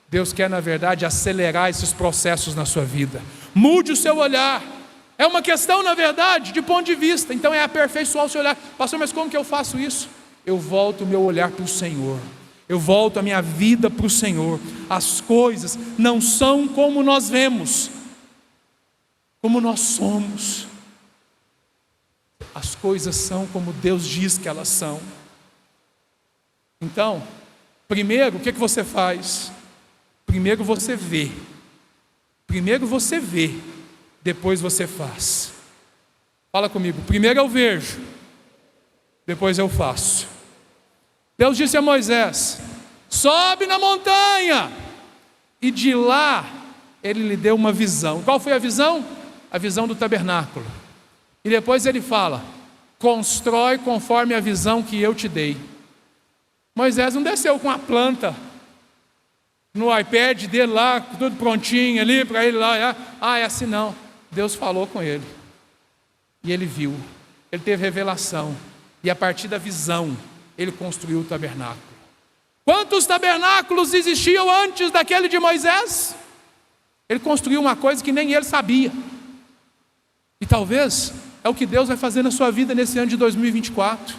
Speaker 1: Deus quer, na verdade, acelerar esses processos na sua vida. Mude o seu olhar. É uma questão, na verdade, de ponto de vista. Então é aperfeiçoar o seu olhar. Pastor, mas como que eu faço isso? Eu volto o meu olhar para o Senhor. Eu volto a minha vida para o Senhor. As coisas não são como nós vemos, como nós somos. As coisas são como Deus diz que elas são. Então, primeiro, o que você faz? Primeiro você vê. Primeiro você vê, depois você faz. Fala comigo. Primeiro eu vejo, depois eu faço. Deus disse a Moisés: sobe na montanha. E de lá ele lhe deu uma visão. Qual foi a visão? A visão do tabernáculo. E depois ele fala: constrói conforme a visão que eu te dei. Moisés não desceu com a planta no iPad dele lá, tudo prontinho ali para ele lá. É assim não. Deus falou com ele. E ele viu. Ele teve revelação. E a partir da visão ele construiu o tabernáculo. Quantos tabernáculos existiam antes daquele de Moisés? Ele construiu uma coisa que nem ele sabia. E talvez é o que Deus vai fazer na sua vida nesse ano de 2024.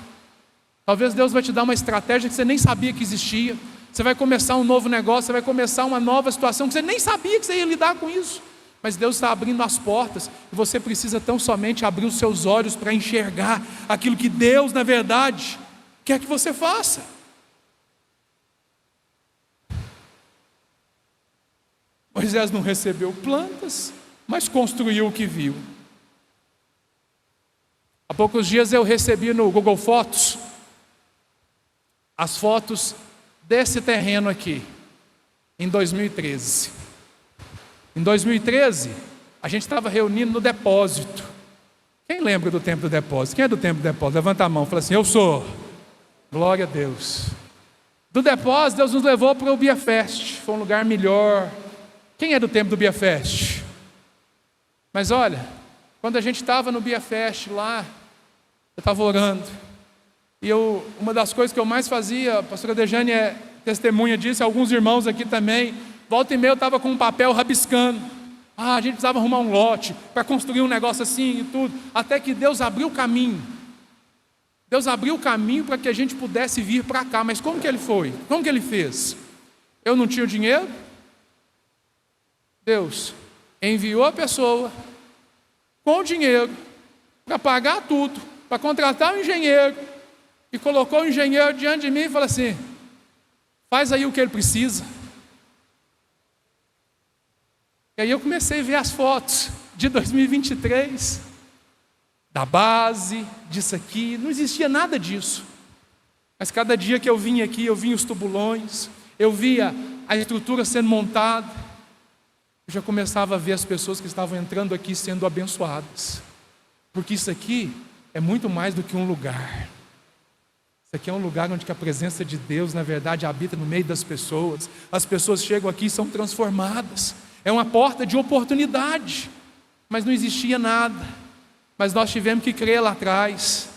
Speaker 1: Talvez Deus vai te dar uma estratégia que você nem sabia que existia. Você vai começar um novo negócio, você vai começar uma nova situação que você nem sabia que você ia lidar com isso. Mas Deus está abrindo as portas e você precisa tão somente abrir os seus olhos para enxergar aquilo que Deus, na verdade, quer que você faça. Moisés não recebeu plantas, mas construiu o que viu. Há poucos dias eu recebi no Google Fotos as fotos desse terreno aqui, em 2013. Em 2013, a gente estava reunindo no depósito. Quem lembra do tempo do depósito? Quem é do tempo do depósito? Levanta a mão, fala assim: eu sou. Glória a Deus. Do depósito, Deus nos levou para o Bia Fest. Foi um lugar melhor. Quem é do tempo do Bia Fest? Mas olha, quando a gente estava no Bia Fest lá, eu estava orando. E uma das coisas que eu mais fazia, a pastora Dejane é testemunha disso, alguns irmãos aqui também, volta e meia eu estava com um papel rabiscando. A gente precisava arrumar um lote para construir um negócio assim e tudo. Até que Deus abriu o caminho. Deus abriu o caminho para que a gente pudesse vir para cá. Mas como que ele foi? Como que ele fez? Eu não tinha o dinheiro. Deus enviou a pessoa com o dinheiro para pagar tudo, para contratar um engenheiro, e colocou o engenheiro diante de mim e falou assim: faz aí o que ele precisa. E aí eu comecei a ver as fotos de 2023, da base, disso aqui. Não existia nada disso. Mas cada dia que eu vinha aqui, eu via os tubulões, eu via a estrutura sendo montada, eu já começava a ver as pessoas que estavam entrando aqui sendo abençoadas. Porque isso aqui é muito mais do que um lugar. Isso aqui é um lugar onde a presença de Deus, na verdade, habita no meio das pessoas. As pessoas chegam aqui e são transformadas. É uma porta de oportunidade. Mas não existia nada. Mas nós tivemos que crer lá atrás.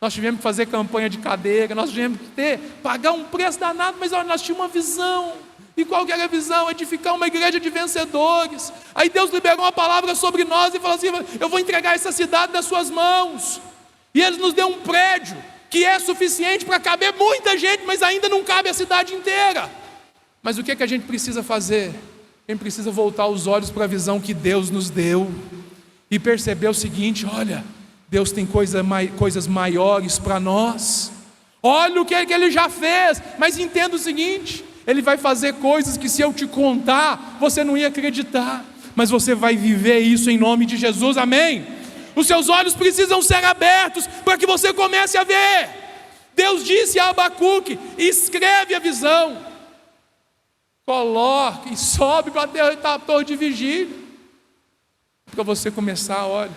Speaker 1: Nós tivemos que fazer campanha de cadeira. Nós tivemos que pagar um preço danado. Mas olha, nós tínhamos uma visão. E qual que era a visão? Edificar uma igreja de vencedores. Aí Deus liberou uma palavra sobre nós e falou assim: eu vou entregar essa cidade nas suas mãos. E Ele nos deu um prédio que é suficiente para caber muita gente, mas ainda não cabe a cidade inteira. Mas o que a gente precisa fazer? A gente precisa voltar os olhos para a visão que Deus nos deu e perceber o seguinte: olha, Deus tem coisas maiores para nós. Olha o que Ele já fez, mas entenda o seguinte: Ele vai fazer coisas que, se eu te contar, você não ia acreditar, mas você vai viver isso em nome de Jesus, amém? Os seus olhos precisam ser abertos para que você comece a ver. Deus disse a Abacuque: escreve a visão. coloca e sobe para a torre de vigília, para você começar, olha,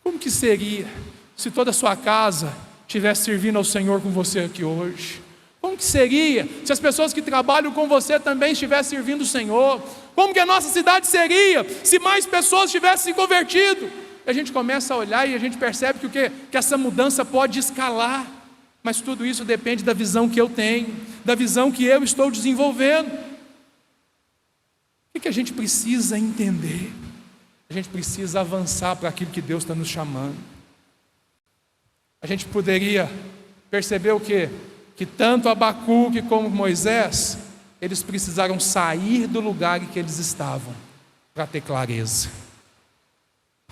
Speaker 1: como que seria se toda a sua casa estivesse servindo ao Senhor com você aqui hoje? Como que seria se as pessoas que trabalham com você também estivessem servindo o Senhor? Como que a nossa cidade seria se mais pessoas tivessem se convertido? E a gente começa a olhar e a gente percebe que o quê? Que essa mudança pode escalar, mas tudo isso depende da visão que eu tenho, da visão que eu estou desenvolvendo. O que a gente precisa entender? A gente precisa avançar para aquilo que Deus está nos chamando. A gente poderia perceber o quê? Que tanto Abacuque como Moisés, eles precisaram sair do lugar em que eles estavam para ter clareza.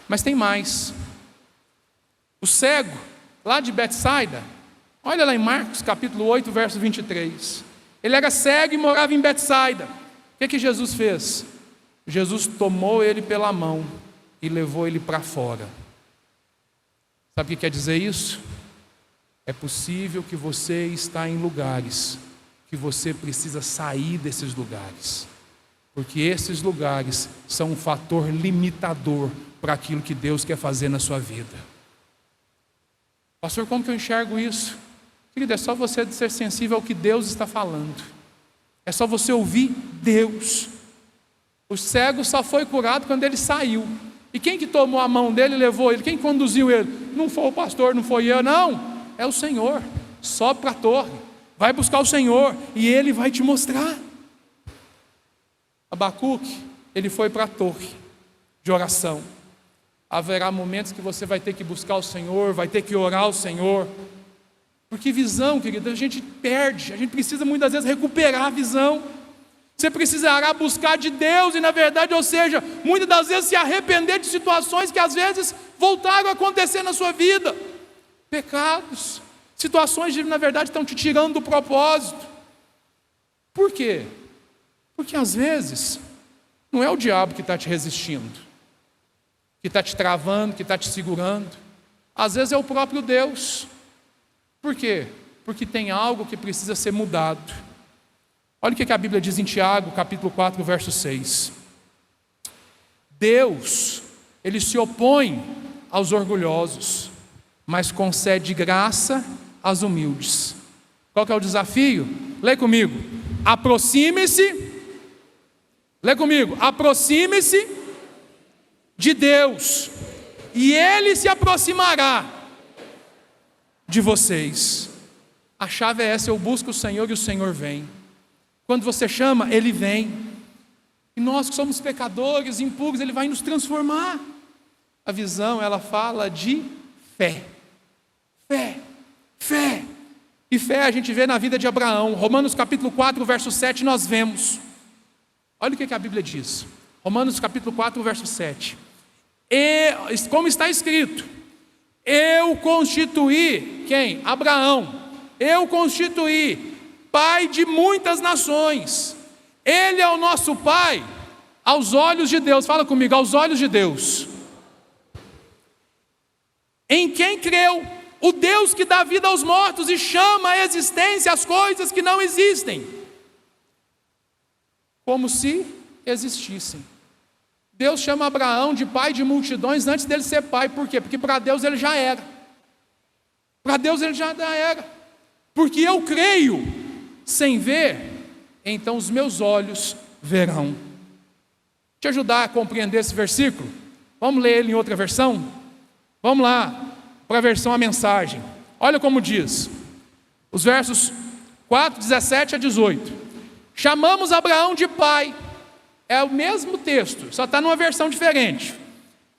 Speaker 1: Mas tem mais. O cego, lá de Betsaida, olha lá em Marcos capítulo 8, verso 23. Ele era cego e morava em Betsaida. O que Jesus fez? Jesus tomou ele pela mão e levou ele para fora. Sabe o que quer dizer isso? É possível que você está em lugares que você precisa sair desses lugares, porque esses lugares são um fator limitador para aquilo que Deus quer fazer na sua vida. Pastor, como que eu enxergo isso? Querido, é só você ser sensível ao que Deus está falando. É só você ouvir Deus. O cego só foi curado quando ele saiu. E quem que tomou a mão dele e levou ele? Quem conduziu ele? Não foi o pastor, não foi eu, não. É o Senhor. Sobe para a torre. Vai buscar o Senhor e Ele vai te mostrar. Abacuque, ele foi para a torre de oração. Haverá momentos que você vai ter que buscar o Senhor, vai ter que orar ao Senhor. Porque visão, querido, a gente perde. A gente precisa muitas vezes recuperar a visão. Você precisará buscar de Deus e na verdade, ou seja, muitas das vezes se arrepender de situações que às vezes voltaram a acontecer na sua vida. Pecados, situações que na verdade estão te tirando do propósito. Por quê? Porque às vezes não é o diabo que está te resistindo, que está te travando, que está te segurando. Às vezes é o próprio Deus. Por quê? Porque tem algo que precisa ser mudado. Olha o que a Bíblia diz em Tiago, capítulo 4, verso 6. Deus, Ele se opõe aos orgulhosos, mas concede graça aos humildes. Qual que é o desafio? Lê comigo. Aproxime-se. Lê comigo. Aproxime-se de Deus, e Ele se aproximará de vocês. A chave é essa: eu busco o Senhor e o Senhor vem. Quando você chama, Ele vem. E nós que somos pecadores, impuros, Ele vai nos transformar. A visão, ela fala de fé. Fé, fé. E fé a gente vê na vida de Abraão. Romanos capítulo 4, verso 7, nós vemos. Olha o que a Bíblia diz. Romanos capítulo 4, verso 7. E, como está escrito, eu constituí, quem? Abraão. Eu constituí pai de muitas nações. Ele é o nosso pai aos olhos de Deus. Fala comigo, aos olhos de Deus. Em quem creu, o Deus que dá vida aos mortos e chama à existência as coisas que não existem, como se existissem. Deus chama Abraão de pai de multidões antes dele ser pai. Por quê? Porque para Deus ele já era. Para Deus ele já era. Porque eu creio sem ver, então os meus olhos verão. Te ajudar a compreender esse versículo? Vamos ler ele em outra versão? Vamos lá, para a versão A Mensagem. Olha como diz, os versos 4, 17 a 18. Chamamos Abraão de pai. É o mesmo texto, só está numa versão diferente.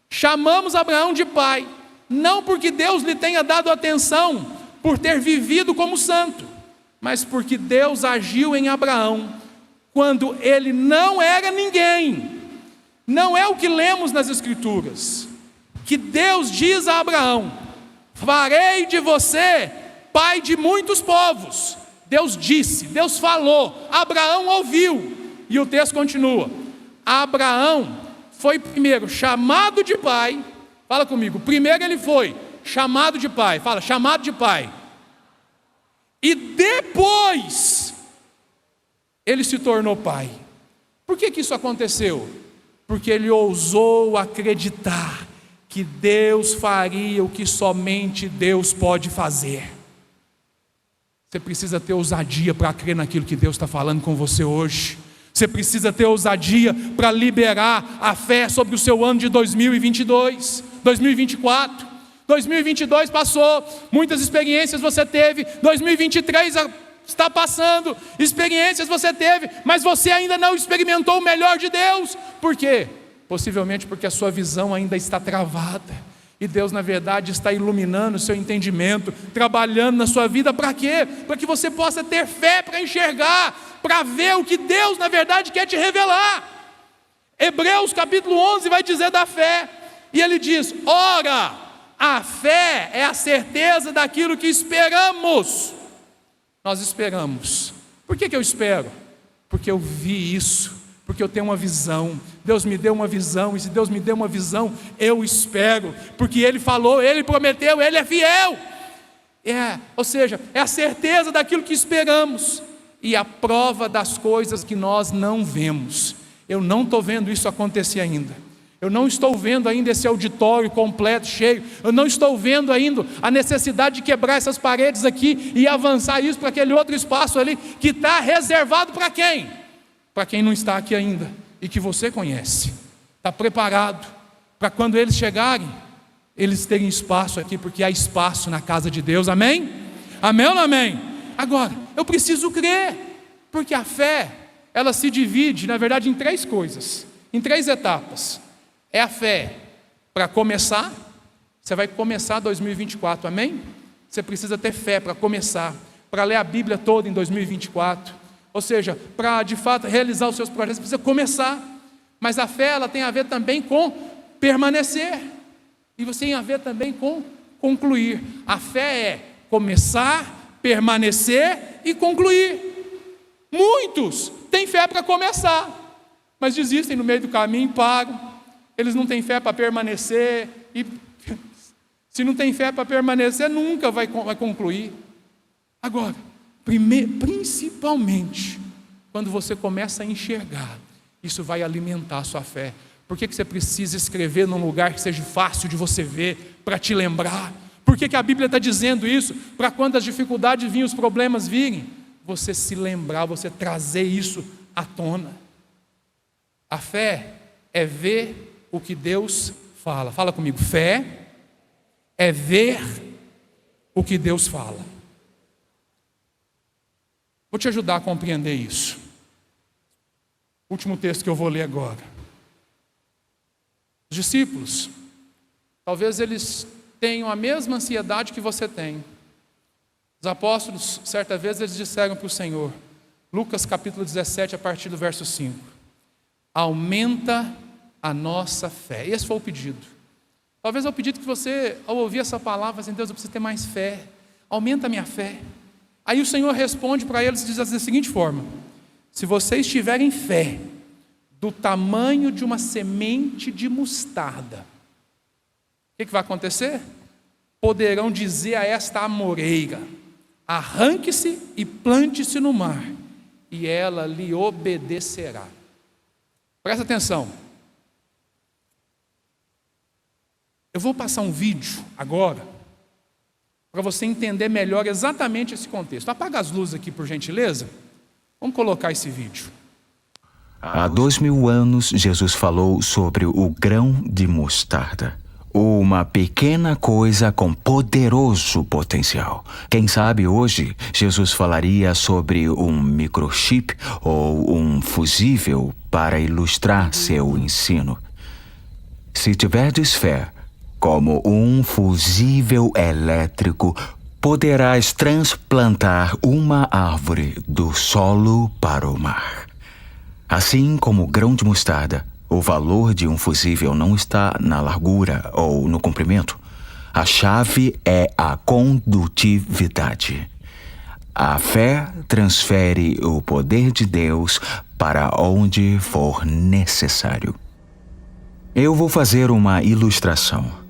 Speaker 1: Chamamos Abraão de pai, não porque Deus lhe tenha dado atenção por ter vivido como santo, mas porque Deus agiu em Abraão quando ele não era ninguém. Não é o que lemos nas Escrituras, que Deus diz a Abraão: farei de você pai de muitos povos. Deus disse, Deus falou, Abraão ouviu. E o texto continua: Abraão foi primeiro chamado de pai. Fala comigo, primeiro ele foi chamado de pai. Fala, chamado de pai. E depois ele se tornou pai. Por que isso aconteceu? Porque ele ousou acreditar que Deus faria o que somente Deus pode fazer. Você precisa ter ousadia para crer naquilo que Deus está falando com você hoje. Você precisa ter ousadia para liberar a fé sobre o seu ano de 2022, 2024. 2022 passou, muitas experiências você teve. 2023 está passando, experiências você teve, mas você ainda não experimentou o melhor de Deus. Por quê? Possivelmente porque a sua visão ainda está travada. E Deus, na verdade, está iluminando o seu entendimento, trabalhando na sua vida. Para quê? Para que você possa ter fé para enxergar, para ver o que Deus, na verdade, quer te revelar. Hebreus capítulo 11 vai dizer da fé, e ele diz: ora, a fé é a certeza daquilo que esperamos. Nós esperamos. Por que eu espero? Porque eu vi isso. Porque eu tenho uma visão, Deus me deu uma visão, e se Deus me deu uma visão, eu espero, porque Ele falou, Ele prometeu, Ele é fiel. Ou seja, é a certeza daquilo que esperamos, e a prova das coisas que nós não vemos. Eu não estou vendo isso acontecer ainda, eu não estou vendo ainda esse auditório completo, cheio, eu não estou vendo ainda a necessidade de quebrar essas paredes aqui, e avançar isso para aquele outro espaço ali, que está reservado para quem? Para quem não está aqui ainda e que você conhece, está preparado para quando eles chegarem, eles terem espaço aqui, porque há espaço na casa de Deus, amém? Amém ou não amém? Agora, eu preciso crer, porque a fé, ela se divide, na verdade, em três coisas, em três etapas. É a fé para começar, você vai começar 2024, amém? Você precisa ter fé para começar, para ler a Bíblia toda em 2024, ou seja, para de fato realizar os seus projetos, você precisa começar. Mas a fé, ela tem a ver também com permanecer, e você tem a ver também com concluir. A fé é começar, permanecer e concluir. Muitos têm fé para começar, mas desistem no meio do caminho, param. Eles não têm fé para permanecer, e se não tem fé para permanecer, nunca vai concluir. Agora, principalmente quando você começa a enxergar, isso vai alimentar a sua fé. Por que você precisa escrever num lugar que seja fácil de você ver, para te lembrar? Por que a Bíblia está dizendo isso? Para quando as dificuldades virem, os problemas virem, você se lembrar, você trazer isso à tona. A fé é ver o que Deus fala. Fala comigo, fé é ver o que Deus fala. Vou te ajudar a compreender isso. Último texto que eu vou ler agora. Os discípulos, talvez eles tenham a mesma ansiedade que você tem. Os apóstolos, certa vez, eles disseram para o Senhor, Lucas capítulo 17, a partir do verso 5, aumenta a nossa fé. Esse foi o pedido. Talvez é o pedido que você, ao ouvir essa palavra, assim, Deus, eu preciso ter mais fé, aumenta a minha fé. Aí o Senhor responde para eles e diz da seguinte forma: se vocês tiverem fé do tamanho de uma semente de mostarda, o que vai acontecer? Poderão dizer a esta amoreira: arranque-se e plante-se no mar, e ela lhe obedecerá. Presta atenção. Eu vou passar um vídeo agora, para você entender melhor exatamente esse contexto. Apaga as luzes aqui, por gentileza. Vamos colocar esse vídeo.
Speaker 2: Há 2000 anos, Jesus falou sobre o grão de mostarda. Uma pequena coisa com poderoso potencial. Quem sabe hoje, Jesus falaria sobre um microchip ou um fusível para ilustrar seu ensino. Se tiverdes fé, como um fusível elétrico, poderás transplantar uma árvore do solo para o mar. Assim como o grão de mostarda, o valor de um fusível não está na largura ou no comprimento. A chave é a condutividade. A fé transfere o poder de Deus para onde for necessário. Eu vou fazer uma ilustração.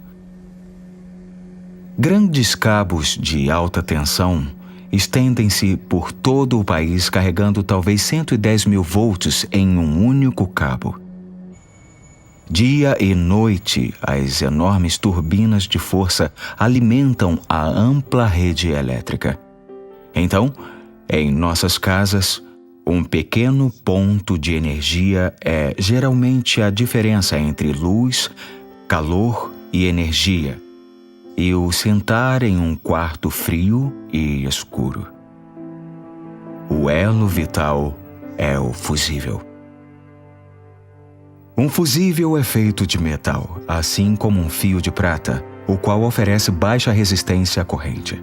Speaker 2: Grandes cabos de alta tensão estendem-se por todo o país carregando talvez 110 mil volts em um único cabo. Dia e noite, as enormes turbinas de força alimentam a ampla rede elétrica. Então, em nossas casas, um pequeno ponto de energia é geralmente a diferença entre luz, calor e energia, e o sentar em um quarto frio e escuro. O elo vital é o fusível. Um fusível é feito de metal, assim como um fio de prata, o qual oferece baixa resistência à corrente.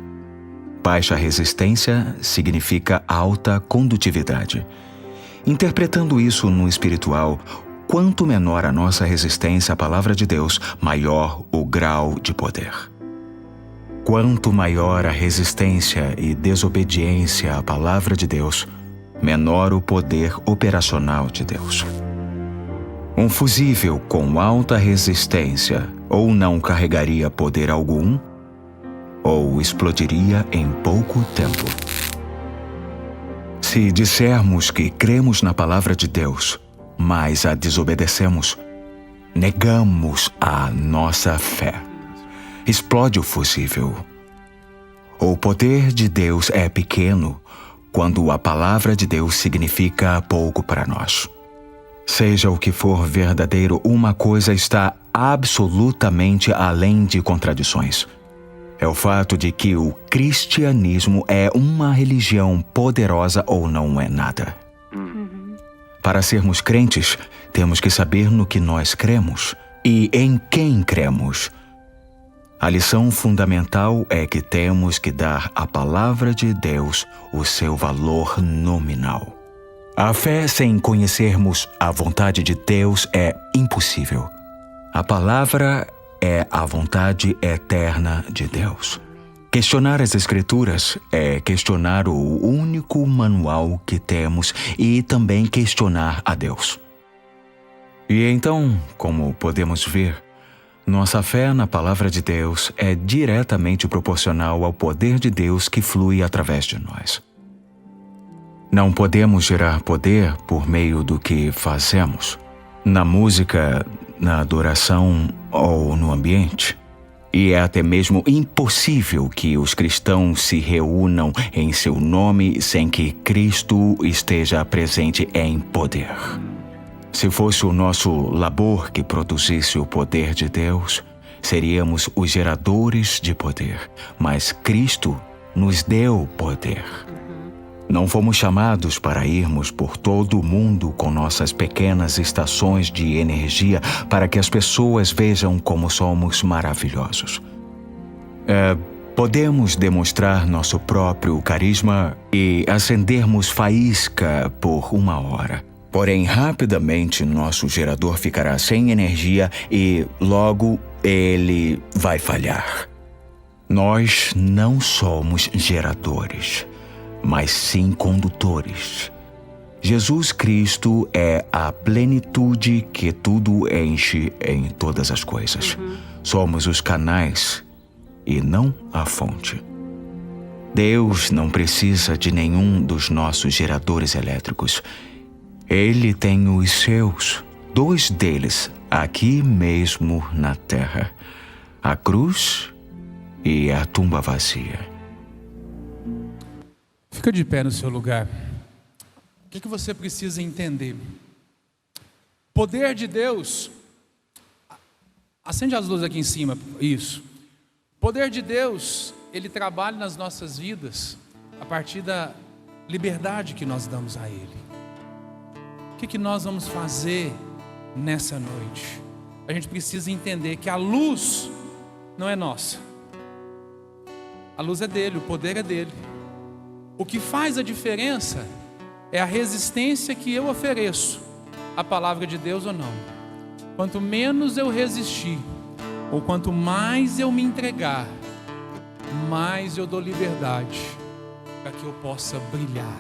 Speaker 2: Baixa resistência significa alta condutividade. Interpretando isso no espiritual, quanto menor a nossa resistência à palavra de Deus, maior o grau de poder. Quanto maior a resistência e desobediência à palavra de Deus, menor o poder operacional de Deus. Um fusível com alta resistência ou não carregaria poder algum, ou explodiria em pouco tempo. Se dissermos que cremos na palavra de Deus, mas a desobedecemos, negamos a nossa fé. Explode o fusível. O poder de Deus é pequeno quando a palavra de Deus significa pouco para nós. Seja o que for verdadeiro, uma coisa está absolutamente além de contradições. É o fato de que o cristianismo é uma religião poderosa ou não é nada. Para sermos crentes, temos que saber no que nós cremos e em quem cremos. A lição fundamental é que temos que dar à palavra de Deus o seu valor nominal. A fé sem conhecermos a vontade de Deus é impossível. A palavra é a vontade eterna de Deus. Questionar as Escrituras é questionar o único manual que temos e também questionar a Deus. E então, como podemos ver, nossa fé na palavra de Deus é diretamente proporcional ao poder de Deus que flui através de nós. Não podemos gerar poder por meio do que fazemos, na música, na adoração ou no ambiente. E é até mesmo impossível que os cristãos se reúnam em seu nome sem que Cristo esteja presente em poder. Se fosse o nosso labor que produzisse o poder de Deus, seríamos os geradores de poder, mas Cristo nos deu poder. Não fomos chamados para irmos por todo o mundo com nossas pequenas estações de energia para que as pessoas vejam como somos maravilhosos. Podemos demonstrar nosso próprio carisma e acendermos faísca por 1 hora. Porém, rapidamente nosso gerador ficará sem energia e logo ele vai falhar. Nós não somos geradores, mas sim condutores. Jesus Cristo é a plenitude que tudo enche em todas as coisas. Somos os canais e não a fonte. Deus não precisa de nenhum dos nossos geradores elétricos. Ele tem os seus, 2 deles, aqui mesmo na terra: a cruz e a tumba vazia.
Speaker 1: Fica de pé no seu lugar. O que você precisa entender? Poder de Deus. Acende as luzes aqui em cima. Isso. Poder de Deus, Ele trabalha nas nossas vidas a partir da liberdade que nós damos a Ele. O que nós vamos fazer nessa noite? A gente precisa entender que a luz não é nossa. A luz é dele, o poder é dele. O que faz a diferença é a resistência que eu ofereço à palavra de Deus ou não. Quanto menos eu resistir, ou quanto mais eu me entregar, mais eu dou liberdade para que eu possa brilhar.